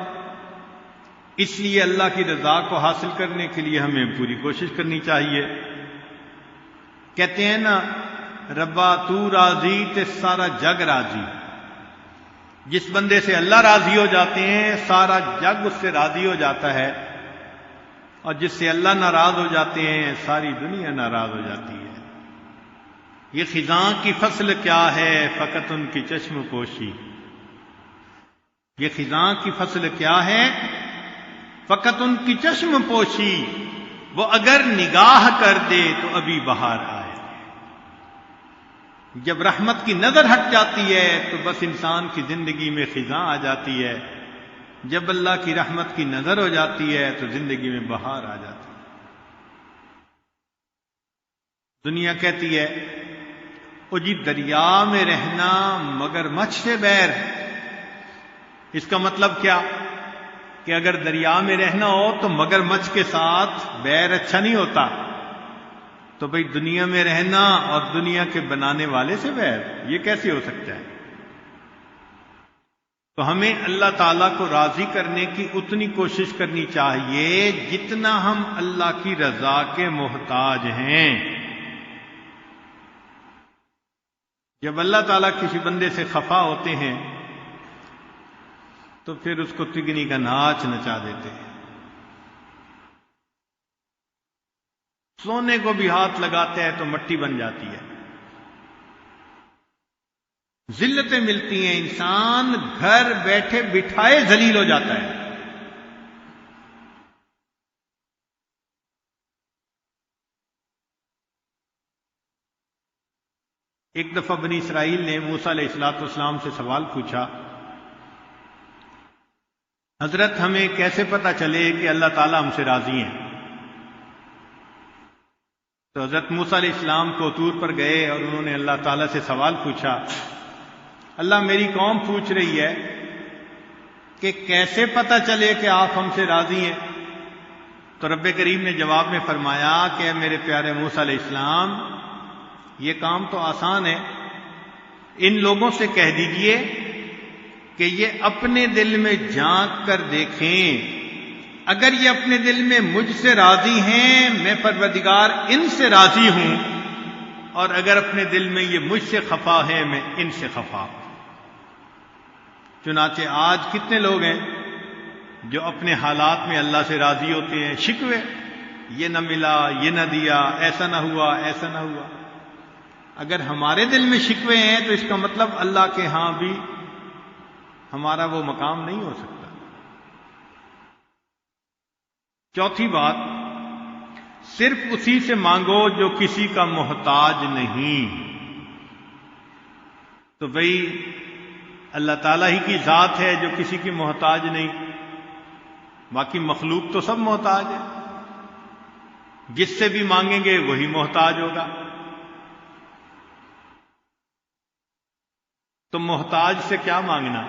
اس لیے اللہ کی رضا کو حاصل کرنے کے لیے ہمیں پوری کوشش کرنی چاہیے۔ کہتے ہیں نا ربا تو راضی تے سارا جگ راضی۔ جس بندے سے اللہ راضی ہو جاتے ہیں سارا جگ اس سے راضی ہو جاتا ہے، اور جس سے اللہ ناراض ہو جاتے ہیں ساری دنیا ناراض ہو جاتی ہے۔ یہ خزاں کی فصل کیا ہے فقط ان کی چشم پوشی۔ یہ خزاں کی فصل کیا ہے فقط ان کی چشم پوشی، وہ اگر نگاہ کر دے تو ابھی بہار آئے۔ جب رحمت کی نظر ہٹ جاتی ہے تو بس انسان کی زندگی میں خزاں آ جاتی ہے، جب اللہ کی رحمت کی نظر ہو جاتی ہے تو زندگی میں بہار آ جاتی ہے۔ دنیا کہتی ہے او جی دریا میں رہنا مگر مچھ سے بیر۔ اس کا مطلب کیا کہ اگر دریا میں رہنا ہو تو مگر مچھ کے ساتھ بیر اچھا نہیں ہوتا۔ تو بھئی دنیا میں رہنا اور دنیا کے بنانے والے سے بیر، یہ کیسے ہو سکتا ہے؟ تو ہمیں اللہ تعالیٰ کو راضی کرنے کی اتنی کوشش کرنی چاہیے جتنا ہم اللہ کی رضا کے محتاج ہیں۔ جب اللہ تعالیٰ کسی بندے سے خفا ہوتے ہیں تو پھر اس کو تگنی کا ناچ نچا دیتے ہیں۔ سونے کو بھی ہاتھ لگاتے ہیں تو مٹی بن جاتی ہے۔ ذلتیں ملتی ہیں، انسان گھر بیٹھے بٹھائے ذلیل ہو جاتا ہے۔ ایک دفعہ بنی اسرائیل نے موسیٰ علیہ السلام سے سوال پوچھا، حضرت ہمیں کیسے پتہ چلے کہ اللہ تعالیٰ ہم سے راضی ہیں؟ تو حضرت موسیٰ علیہ السلام کو طور پر گئے اور انہوں نے اللہ تعالیٰ سے سوال پوچھا، اللہ میری قوم پوچھ رہی ہے کہ کیسے پتہ چلے کہ آپ ہم سے راضی ہیں؟ تو رب کریم نے جواب میں فرمایا کہ اے میرے پیارے موسیٰ علیہ السلام، یہ کام تو آسان ہے، ان لوگوں سے کہہ دیجئے کہ یہ اپنے دل میں جھانک کر دیکھیں، اگر یہ اپنے دل میں مجھ سے راضی ہیں میں پروردگار ان سے راضی ہوں، اور اگر اپنے دل میں یہ مجھ سے خفا ہے میں ان سے خفا ہوں۔ چنانچہ آج کتنے لوگ ہیں جو اپنے حالات میں اللہ سے راضی ہوتے ہیں، شکوے، یہ نہ ملا، یہ نہ دیا، ایسا نہ ہوا، ایسا نہ ہوا۔ اگر ہمارے دل میں شکوے ہیں تو اس کا مطلب اللہ کے ہاں بھی ہمارا وہ مقام نہیں ہو سکتا۔ چوتھی بات، صرف اسی سے مانگو جو کسی کا محتاج نہیں۔ تو بھئی اللہ تعالیٰ ہی کی ذات ہے جو کسی کی محتاج نہیں، باقی مخلوق تو سب محتاج ہے، جس سے بھی مانگیں گے وہی محتاج ہوگا۔ تو محتاج سے کیا مانگنا؟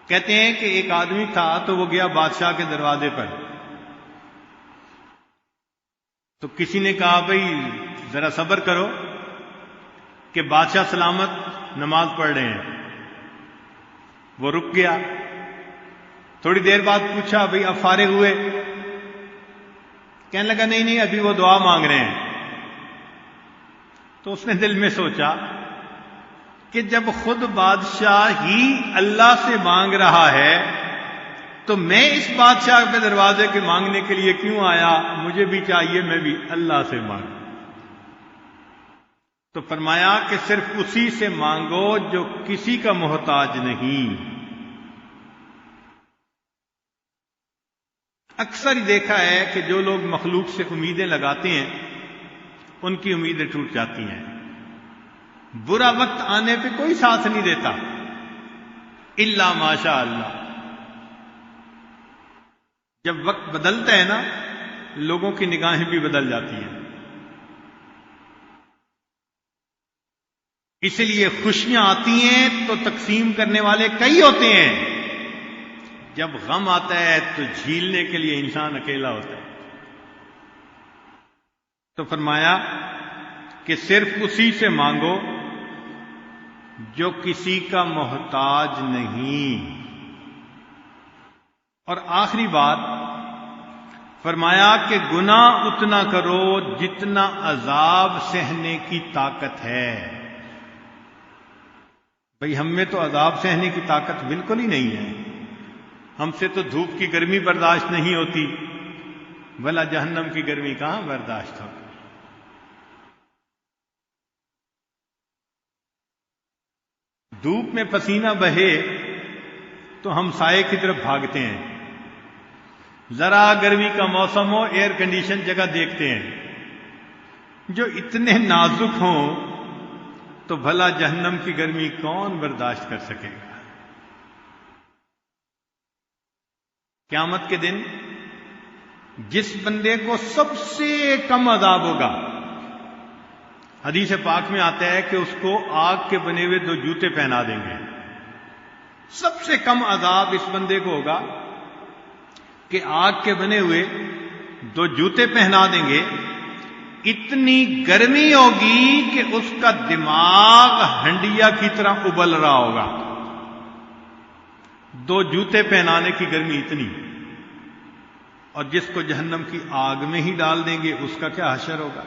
کہتے ہیں کہ ایک آدمی تھا تو وہ گیا بادشاہ کے دروازے پر، تو کسی نے کہا بھئی ذرا صبر کرو کہ بادشاہ سلامت نماز پڑھ رہے ہیں۔ وہ رک گیا تھوڑی دیر بعد پوچھا بھئی اب فارغ ہوئے؟ کہنے لگا نہیں ابھی وہ دعا مانگ رہے ہیں۔ تو اس نے دل میں سوچا کہ جب خود بادشاہ ہی اللہ سے مانگ رہا ہے تو میں اس بادشاہ پہ دروازے کے مانگنے کے لیے کیوں آیا؟ مجھے بھی چاہیے میں بھی اللہ سے مانگوں۔ تو فرمایا کہ صرف اسی سے مانگو جو کسی کا محتاج نہیں۔ اکثر دیکھا ہے کہ جو لوگ مخلوق سے امیدیں لگاتے ہیں ان کی امیدیں ٹوٹ جاتی ہیں۔ برا وقت آنے پہ کوئی ساتھ نہیں دیتا الا ماشاء اللہ۔ جب وقت بدلتا ہے نا لوگوں کی نگاہیں بھی بدل جاتی ہیں۔ اس لیے خوشیاں آتی ہیں تو تقسیم کرنے والے کئی ہوتے ہیں، جب غم آتا ہے تو جھیلنے کے لیے انسان اکیلا ہوتا ہے۔ تو فرمایا کہ صرف اسی سے مانگو جو کسی کا محتاج نہیں۔ اور آخری بات فرمایا کہ گناہ اتنا کرو جتنا عذاب سہنے کی طاقت ہے۔ بھئی ہم میں تو عذاب سہنے کی طاقت بالکل ہی نہیں ہے، ہم سے تو دھوپ کی گرمی برداشت نہیں ہوتی، بھلا جہنم کی گرمی کہاں برداشت ہوتی۔ دھوپ میں پسینہ بہے تو ہم سائے کی طرف بھاگتے ہیں، ذرا گرمی کا موسم ہو ایئر کنڈیشن جگہ دیکھتے ہیں۔ جو اتنے نازک ہوں تو بھلا جہنم کی گرمی کون برداشت کر سکے گا؟ قیامت کے دن جس بندے کو سب سے کم عذاب ہوگا، حدیث پاک میں آتا ہے کہ اس کو آگ کے بنے ہوئے 2 جوتے پہنا دیں گے۔ سب سے کم عذاب اس بندے کو ہوگا کہ آگ کے بنے ہوئے 2 جوتے پہنا دیں گے، اتنی گرمی ہوگی کہ اس کا دماغ ہنڈیا کی طرح ابل رہا ہوگا۔ 2 جوتے پہنانے کی گرمی اتنی، اور جس کو جہنم کی آگ میں ہی ڈال دیں گے اس کا کیا حشر ہوگا؟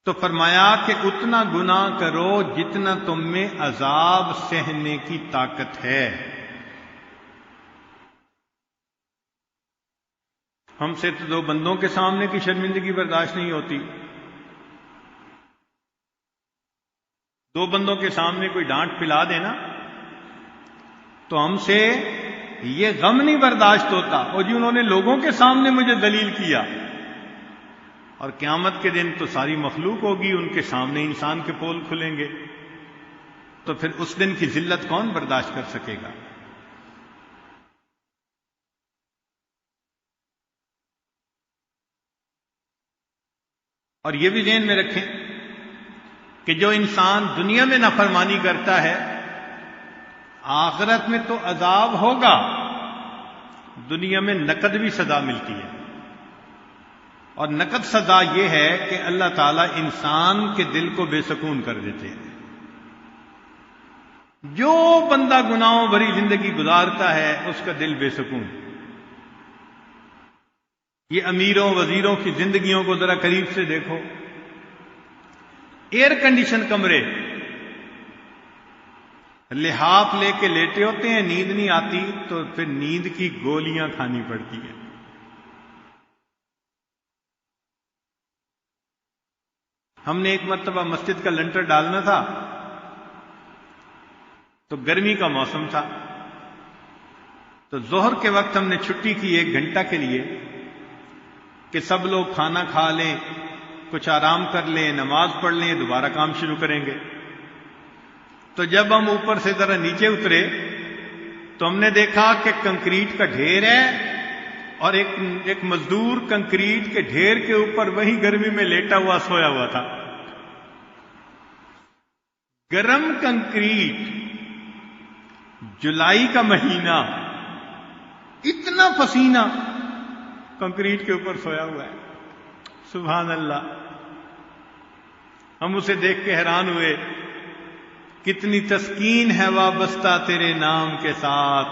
تو فرمایا کہ اتنا گناہ کرو جتنا تم میں عذاب سہنے کی طاقت ہے۔ ہم سے تو 2 بندوں کے سامنے کی شرمندگی برداشت نہیں ہوتی، 2 بندوں کے سامنے کوئی ڈانٹ پلا دے نا تو ہم سے یہ غم نہیں برداشت ہوتا، اور جی انہوں نے لوگوں کے سامنے مجھے ذلیل کیا۔ اور قیامت کے دن تو ساری مخلوق ہوگی، ان کے سامنے انسان کے پول کھلیں گے، تو پھر اس دن کی ذلت کون برداشت کر سکے گا؟ اور یہ بھی ذہن میں رکھیں کہ جو انسان دنیا میں نافرمانی کرتا ہے آخرت میں تو عذاب ہوگا، دنیا میں نقد بھی سزا ملتی ہے۔ اور نقد سزا یہ ہے کہ اللہ تعالیٰ انسان کے دل کو بے سکون کر دیتے ہیں۔ جو بندہ گناہوں بھری زندگی گزارتا ہے اس کا دل بے سکون۔ یہ امیروں وزیروں کی زندگیوں کو ذرا قریب سے دیکھو، ایئر کنڈیشن کمرے، لحاف لے کے لیٹے ہوتے ہیں، نیند نہیں آتی تو پھر نیند کی گولیاں کھانی پڑتی ہیں۔ ہم نے ایک مرتبہ مسجد کا لنٹر ڈالنا تھا تو گرمی کا موسم تھا، تو ظہر کے وقت ہم نے چھٹی کی 1 گھنٹہ کے لیے کہ سب لوگ کھانا کھا لیں، کچھ آرام کر لیں، نماز پڑھ لیں، دوبارہ کام شروع کریں گے۔ تو جب ہم اوپر سے ذرا نیچے اترے تو ہم نے دیکھا کہ کنکریٹ کا ڈھیر ہے اور ایک مزدور کنکریٹ کے ڈھیر کے اوپر وہی گرمی میں لیٹا ہوا سویا ہوا تھا۔ گرم کنکریٹ، جولائی کا مہینہ، اتنا پسینہ، کنکریٹ کے اوپر سویا ہوا ہے۔ سبحان اللہ، ہم اسے دیکھ کے حیران ہوئے، کتنی تسکین ہے وابستہ تیرے نام کے ساتھ،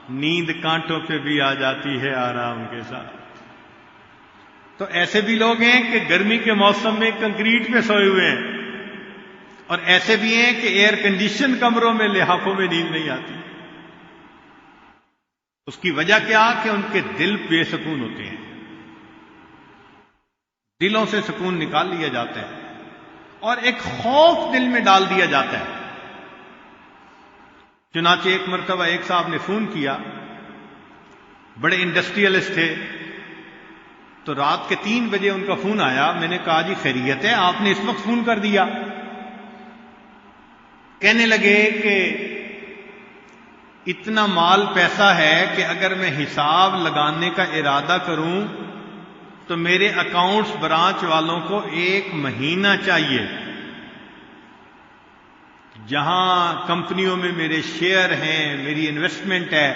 نیند کانٹوں پہ بھی آ جاتی ہے آرام کے ساتھ۔ تو ایسے بھی لوگ ہیں کہ گرمی کے موسم میں کنکریٹ پہ سوئے ہوئے ہیں، اور ایسے بھی ہیں کہ ایئر کنڈیشن کمروں میں لحافوں میں نیند نہیں آتی۔ اس کی وجہ کیا کہ ان کے دل بے سکون ہوتے ہیں، دلوں سے سکون نکال لیا جاتا ہے اور ایک خوف دل میں ڈال دیا جاتا ہے۔ چنانچہ ایک مرتبہ ایک صاحب نے فون کیا، بڑے انڈسٹریلسٹ تھے، تو رات کے 3 بجے ان کا فون آیا۔ میں نے کہا جی خیریت ہے، آپ نے اس وقت فون کر دیا؟ کہنے لگے کہ اتنا مال پیسہ ہے کہ اگر میں حساب لگانے کا ارادہ کروں تو میرے اکاؤنٹس برانچ والوں کو 1 مہینہ چاہیے، جہاں کمپنیوں میں میرے شیئر ہیں، میری انویسٹمنٹ ہے،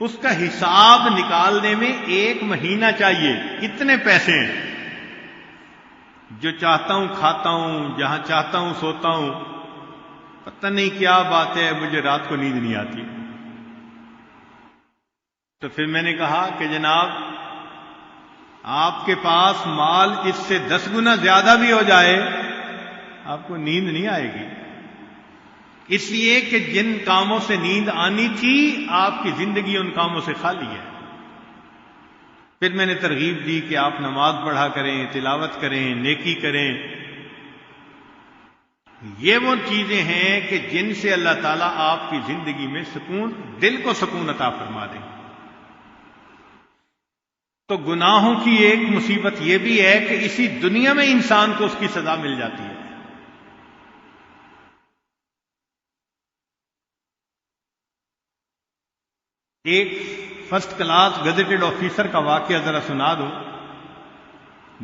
اس کا حساب نکالنے میں 1 مہینہ چاہیے۔ اتنے پیسے ہیں، جو چاہتا ہوں کھاتا ہوں، جہاں چاہتا ہوں سوتا ہوں، پتہ نہیں کیا بات ہے، مجھے رات کو نیند نہیں آتی۔ تو پھر میں نے کہا کہ جناب آپ کے پاس مال اس سے 10 گنا زیادہ بھی ہو جائے، آپ کو نیند نہیں آئے گی، اس لیے کہ جن کاموں سے نیند آنی تھی آپ کی زندگی ان کاموں سے خالی ہے۔ پھر میں نے ترغیب دی کہ آپ نماز پڑھا کریں، تلاوت کریں، نیکی کریں۔ یہ وہ چیزیں ہیں کہ جن سے اللہ تعالیٰ آپ کی زندگی میں سکون، دل کو سکون عطا فرما دیں۔ تو گناہوں کی ایک مصیبت یہ بھی ہے کہ اسی دنیا میں انسان کو اس کی سزا مل جاتی ہے۔ ایک فرسٹ کلاس گزٹڈ آفیسر کا واقعہ ذرا سنا دو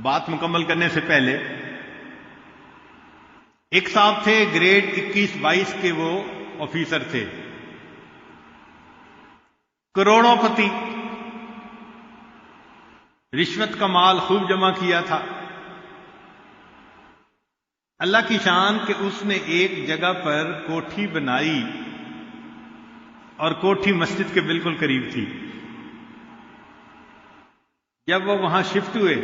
بات مکمل کرنے سے پہلے۔ ایک صاحب تھے، گریڈ 21-22 کے وہ آفیسر تھے، کروڑوں پتی، رشوت کا مال خوب جمع کیا تھا۔ اللہ کی شان کہ اس نے ایک جگہ پر کوٹھی بنائی اور کوٹھی مسجد کے بالکل قریب تھی۔ جب وہ وہاں شفٹ ہوئے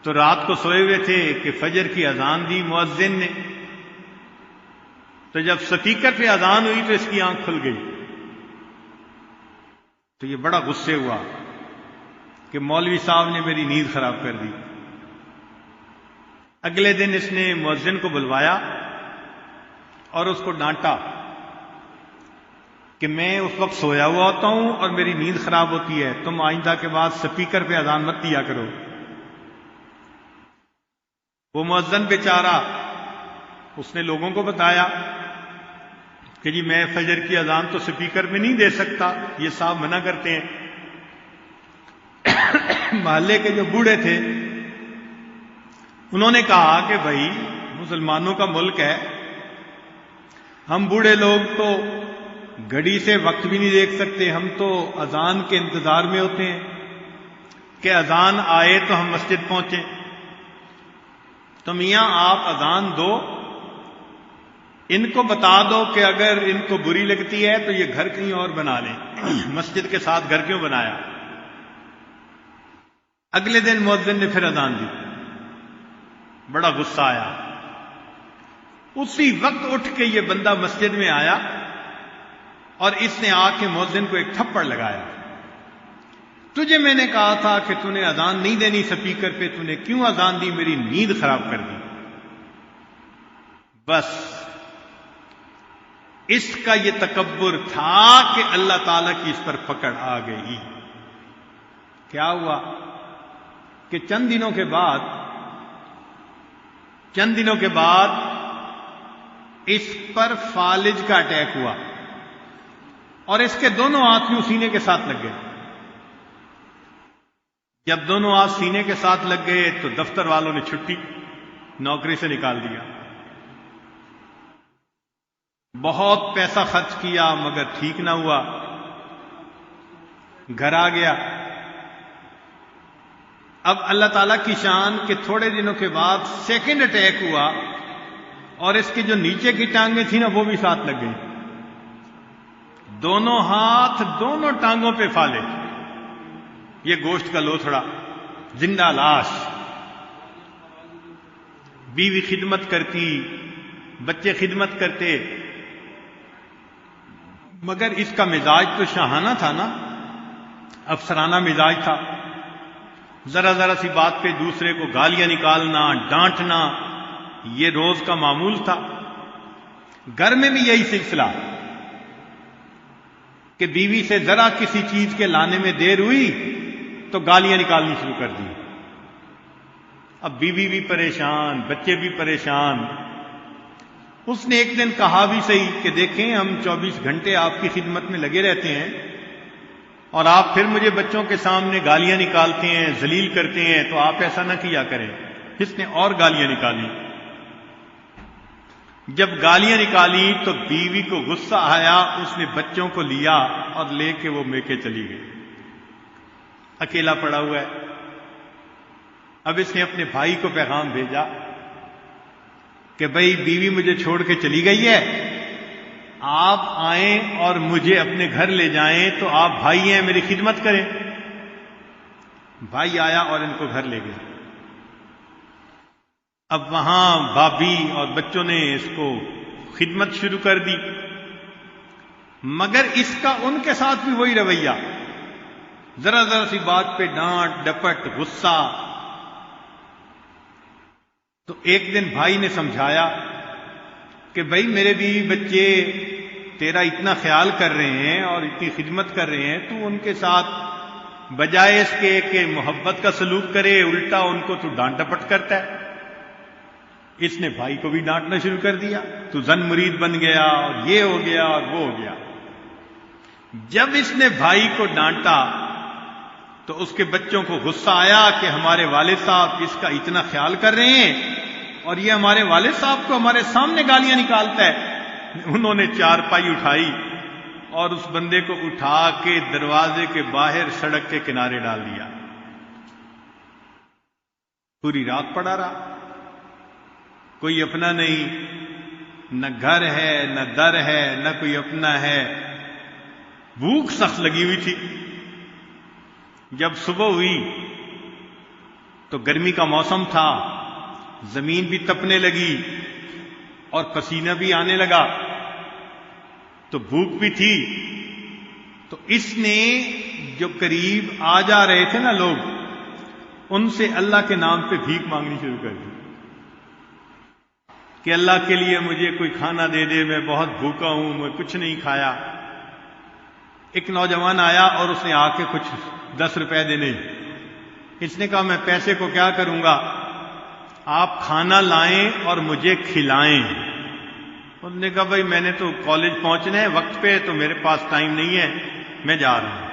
تو رات کو سوئے ہوئے تھے کہ فجر کی اذان دی مؤذن نے، تو جب سپیکر پہ اذان ہوئی تو اس کی آنکھ کھل گئی۔ تو یہ بڑا غصے ہوا کہ مولوی صاحب نے میری نیند خراب کر دی۔ اگلے دن اس نے مؤذن کو بلوایا اور اس کو ڈانٹا کہ میں اس وقت سویا ہوا ہوتا ہوں اور میری نیند خراب ہوتی ہے، تم آئندہ کے بعد سپیکر پہ اذان مت دیا کرو۔ وہ مؤذن بیچارہ اس نے لوگوں کو بتایا کہ جی میں فجر کی اذان تو سپیکر میں نہیں دے سکتا، یہ صاحب منع کرتے ہیں۔ محلے کے جو بوڑھے تھے انہوں نے کہا کہ بھائی مسلمانوں کا ملک ہے، ہم بوڑھے لوگ تو گھڑی سے وقت بھی نہیں دیکھ سکتے، ہم تو اذان کے انتظار میں ہوتے ہیں کہ اذان آئے تو ہم مسجد پہنچیں۔ تو میاں آپ اذان دو، ان کو بتا دو کہ اگر ان کو بری لگتی ہے تو یہ گھر کہیں اور بنا لیں، مسجد کے ساتھ گھر کیوں بنایا؟ اگلے دن مؤذن نے پھر اذان دی، بڑا غصہ آیا۔ اسی وقت اٹھ کے یہ بندہ مسجد میں آیا اور اس نے آ کے مؤذن کو ایک تھپڑ لگایا۔ تجھے میں نے کہا تھا کہ تو نے اذان نہیں دینی سپیکر پہ، تو نے کیوں اذان دی؟ میری نیند خراب کر دی۔ بس اس کا یہ تکبر تھا کہ اللہ تعالیٰ کی اس پر پکڑ آ گئی۔ کیا ہوا کہ چند دنوں کے بعد اس پر فالج کا اٹیک ہوا اور اس کے دونوں ہاتھ یوں سینے کے ساتھ لگ گئے۔ جب دونوں ہاتھ سینے کے ساتھ لگ گئے تو دفتر والوں نے چھٹی، نوکری سے نکال دیا۔ بہت پیسہ خرچ کیا مگر ٹھیک نہ ہوا، گھر آ گیا۔ اب اللہ تعالیٰ کی شان کہ تھوڑے دنوں کے بعد سیکنڈ اٹیک ہوا اور اس کی جو نیچے کی ٹانگیں تھیں نا وہ بھی ساتھ لگ گئی۔ دونوں ہاتھ دونوں ٹانگوں پہ پھالے، یہ گوشت کا لوتھڑا، زندہ لاش۔ بیوی خدمت کرتی، بچے خدمت کرتے، مگر اس کا مزاج تو شاہانہ تھا نا، افسرانہ مزاج تھا۔ ذرا ذرا سی بات پہ دوسرے کو گالیاں نکالنا، ڈانٹنا، یہ روز کا معمول تھا۔ گھر میں بھی یہی سلسلہ کہ بیوی سے ذرا کسی چیز کے لانے میں دیر ہوئی تو گالیاں نکالنی شروع کر دی۔ اب بیوی بھی پریشان، بچے بھی پریشان۔ اس نے ایک دن کہا بھی صحیح کہ دیکھیں ہم 24 گھنٹے آپ کی خدمت میں لگے رہتے ہیں اور آپ پھر مجھے بچوں کے سامنے گالیاں نکالتے ہیں، ذلیل کرتے ہیں، تو آپ ایسا نہ کیا کریں۔ اس نے اور گالیاں نکالی۔ جب گالیاں نکالی تو بیوی کو غصہ آیا، اس نے بچوں کو لیا اور لے کے وہ میکے چلی گئی۔ اکیلا پڑا ہوا ہے۔ اب اس نے اپنے بھائی کو پیغام بھیجا کہ بھائی بیوی مجھے چھوڑ کے چلی گئی ہے، آپ آئیں اور مجھے اپنے گھر لے جائیں، تو آپ بھائی ہیں میری خدمت کریں۔ بھائی آیا اور ان کو گھر لے گیا۔ اب وہاں بھابھی اور بچوں نے اس کو خدمت شروع کر دی، مگر اس کا ان کے ساتھ بھی وہی رویہ، ذرا ذرا سی بات پہ ڈانٹ ڈپٹ، غصہ۔ تو ایک دن بھائی نے سمجھایا کہ بھائی میرے بیوی بچے تیرا اتنا خیال کر رہے ہیں اور اتنی خدمت کر رہے ہیں، تو ان کے ساتھ بجائے اس کے کہ محبت کا سلوک کرے، الٹا ان کو تو ڈانٹ ڈپٹ کرتا ہے۔ اس نے بھائی کو بھی ڈانٹنا شروع کر دیا، تو زن مرید بن گیا اور یہ ہو گیا اور وہ ہو گیا۔ جب اس نے بھائی کو ڈانٹا تو اس کے بچوں کو غصہ آیا کہ ہمارے والد صاحب اس کا اتنا خیال کر رہے ہیں اور یہ ہمارے والد صاحب کو ہمارے سامنے گالیاں نکالتا ہے۔ انہوں نے چارپائی اٹھائی اور اس بندے کو اٹھا کے دروازے کے باہر سڑک کے کنارے ڈال دیا۔ پوری رات پڑا رہا، کوئی اپنا نہیں، نہ گھر ہے نہ در ہے نہ کوئی اپنا ہے، بھوک سخت لگی ہوئی تھی۔ جب صبح ہوئی تو گرمی کا موسم تھا، زمین بھی تپنے لگی اور پسینہ بھی آنے لگا، تو بھوک بھی تھی۔ تو اس نے جو قریب آ جا رہے تھے نا لوگ، ان سے اللہ کے نام پہ بھیک مانگنی شروع کر دی کہ اللہ کے لیے مجھے کوئی کھانا دے دے، میں بہت بھوکا ہوں، میں کچھ نہیں کھایا۔ ایک نوجوان آیا اور اس نے آ کے کچھ 10 روپے دینے۔ اس نے کہا میں پیسے کو کیا کروں گا، آپ کھانا لائیں اور مجھے کھلائیں۔ اس نے کہا بھائی میں نے تو کالج پہنچنا ہے وقت پہ، تو میرے پاس ٹائم نہیں ہے، میں جا رہا ہوں۔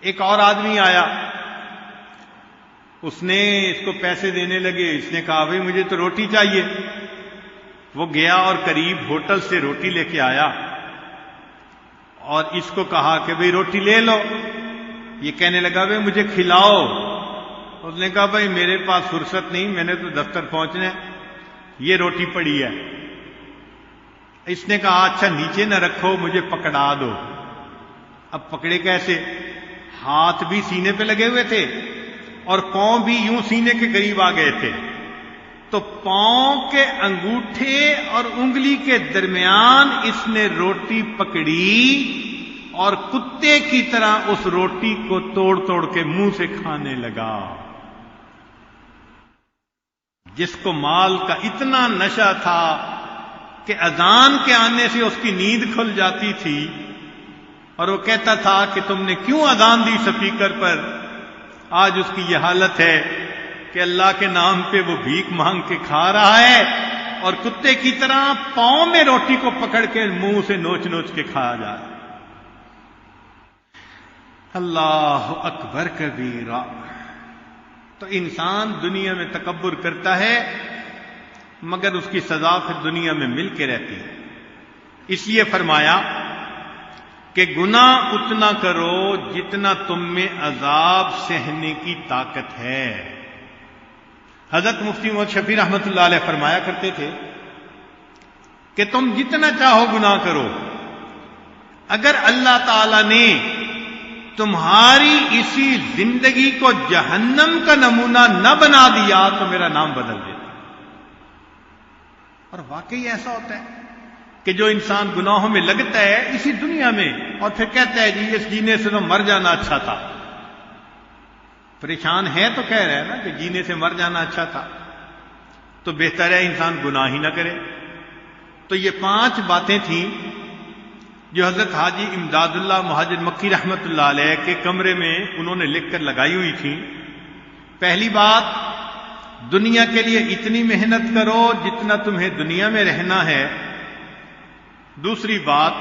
ایک اور آدمی آیا، اس نے اس کو پیسے دینے لگے۔ اس نے کہا بھائی مجھے تو روٹی چاہیے۔ وہ گیا اور قریب ہوٹل سے روٹی لے کے آیا اور اس کو کہا کہ بھائی روٹی لے لو۔ یہ کہنے لگا بھائی مجھے کھلاؤ۔ اس نے کہا بھائی میرے پاس فرصت نہیں، میں نے تو دفتر پہنچنا ہے، یہ روٹی پڑی ہے۔ اس نے کہا اچھا نیچے نہ رکھو، مجھے پکڑا دو۔ اب پکڑے کیسے؟ ہاتھ بھی سینے پہ لگے ہوئے تھے اور پاؤں بھی یوں سینے کے قریب آ گئے تھے، تو پاؤں کے انگوٹھے اور انگلی کے درمیان اس نے روٹی پکڑی اور کتے کی طرح اس روٹی کو توڑ توڑ کے منہ سے کھانے لگا۔ جس کو مال کا اتنا نشہ تھا کہ اذان کے آنے سے اس کی نیند کھل جاتی تھی، اور وہ کہتا تھا کہ تم نے کیوں اذان دی سپیکر پر، آج اس کی یہ حالت ہے کہ اللہ کے نام پہ وہ بھیک مانگ کے کھا رہا ہے اور کتے کی طرح پاؤں میں روٹی کو پکڑ کے منہ سے نوچ نوچ کے کھایا جا رہا ہے۔ اللہ اکبر کبیرہ۔ تو انسان دنیا میں تکبر کرتا ہے مگر اس کی سزا پھر دنیا میں مل کے رہتی ہے۔ اس لیے فرمایا کہ گناہ اتنا کرو جتنا تم میں عذاب سہنے کی طاقت ہے۔ حضرت مفتی محمد شفیع رحمۃ اللہ علیہ فرمایا کرتے تھے کہ تم جتنا چاہو گناہ کرو، اگر اللہ تعالی نے تمہاری اسی زندگی کو جہنم کا نمونہ نہ بنا دیا تو میرا نام بدل دیتا. اور واقعی ایسا ہوتا ہے کہ جو انسان گناہوں میں لگتا ہے اسی دنیا میں اور پھر کہتا ہے جی اس جینے سے تو مر جانا اچھا تھا. پریشان ہے تو کہہ رہا ہے نا کہ جینے سے مر جانا اچھا تھا، تو بہتر ہے انسان گناہ ہی نہ کرے. تو یہ 5 باتیں تھیں جو حضرت حاجی امداد اللہ مہاجر مکی رحمت اللہ علیہ کے کمرے میں انہوں نے لکھ کر لگائی ہوئی تھیں. پہلی بات، دنیا کے لیے اتنی محنت کرو جتنا تمہیں دنیا میں رہنا ہے. دوسری بات،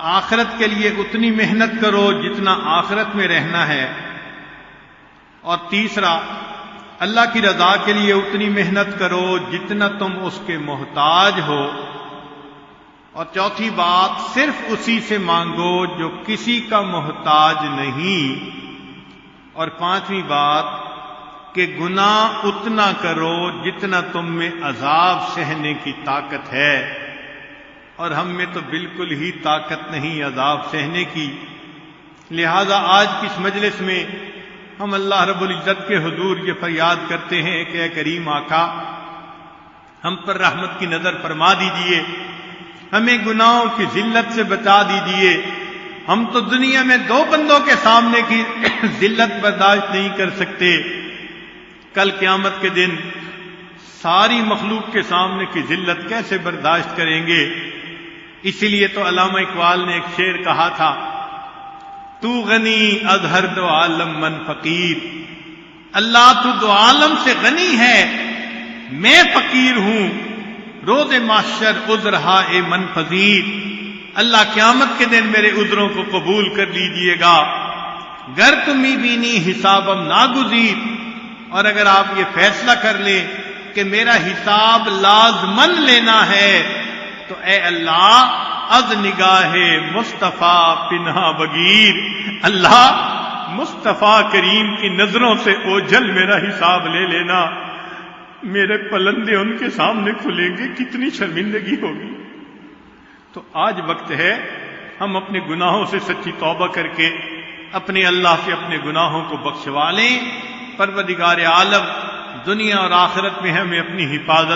آخرت کے لیے اتنی محنت کرو جتنا آخرت میں رہنا ہے. اور تیسرا، اللہ کی رضا کے لیے اتنی محنت کرو جتنا تم اس کے محتاج ہو. اور چوتھی بات، صرف اسی سے مانگو جو کسی کا محتاج نہیں. اور 5ویں بات کہ گناہ اتنا کرو جتنا تم میں عذاب سہنے کی طاقت ہے. اور ہم میں تو بالکل ہی طاقت نہیں عذاب سہنے کی. لہذا آج کی اس مجلس میں ہم اللہ رب العزت کے حضور یہ فریاد کرتے ہیں کہ اے کریم آقا، ہم پر رحمت کی نظر فرما دیجئے، ہمیں گناہوں کی ذلت سے بچا دیجئے. ہم تو دنیا میں 2 بندوں کے سامنے کی ذلت برداشت نہیں کر سکتے، کل قیامت کے دن ساری مخلوق کے سامنے کی ذلت کیسے برداشت کریں گے؟ اسی لیے تو علامہ اقبال نے ایک شعر کہا تھا، تو غنی از ہر 2 عالم من فقیر. اللہ تو 2 عالم سے غنی ہے، میں فقیر ہوں. روز محشر عذرہائے من پذیر. اللہ قیامت کے دن میرے عذروں کو قبول کر لیجئے گا. گر تمی بینی حسابم ناگزیر. اور اگر آپ یہ فیصلہ کر لیں کہ میرا حساب لازمن لینا ہے تو اے اللہ از نگاہ مصطفیٰ پنہا بگیر. اللہ مصطفیٰ کریم کی نظروں سے اوجھل میرا حساب لے لینا. میرے پلندے ان کے سامنے کھلیں گے، کتنی شرمندگی ہوگی. تو آج وقت ہے ہم اپنے گناہوں سے سچی توبہ کر کے اپنے اللہ سے اپنے گناہوں کو بخشوا لیں. پروردگار عالم دنیا اور آخرت میں ہمیں اپنی حفاظت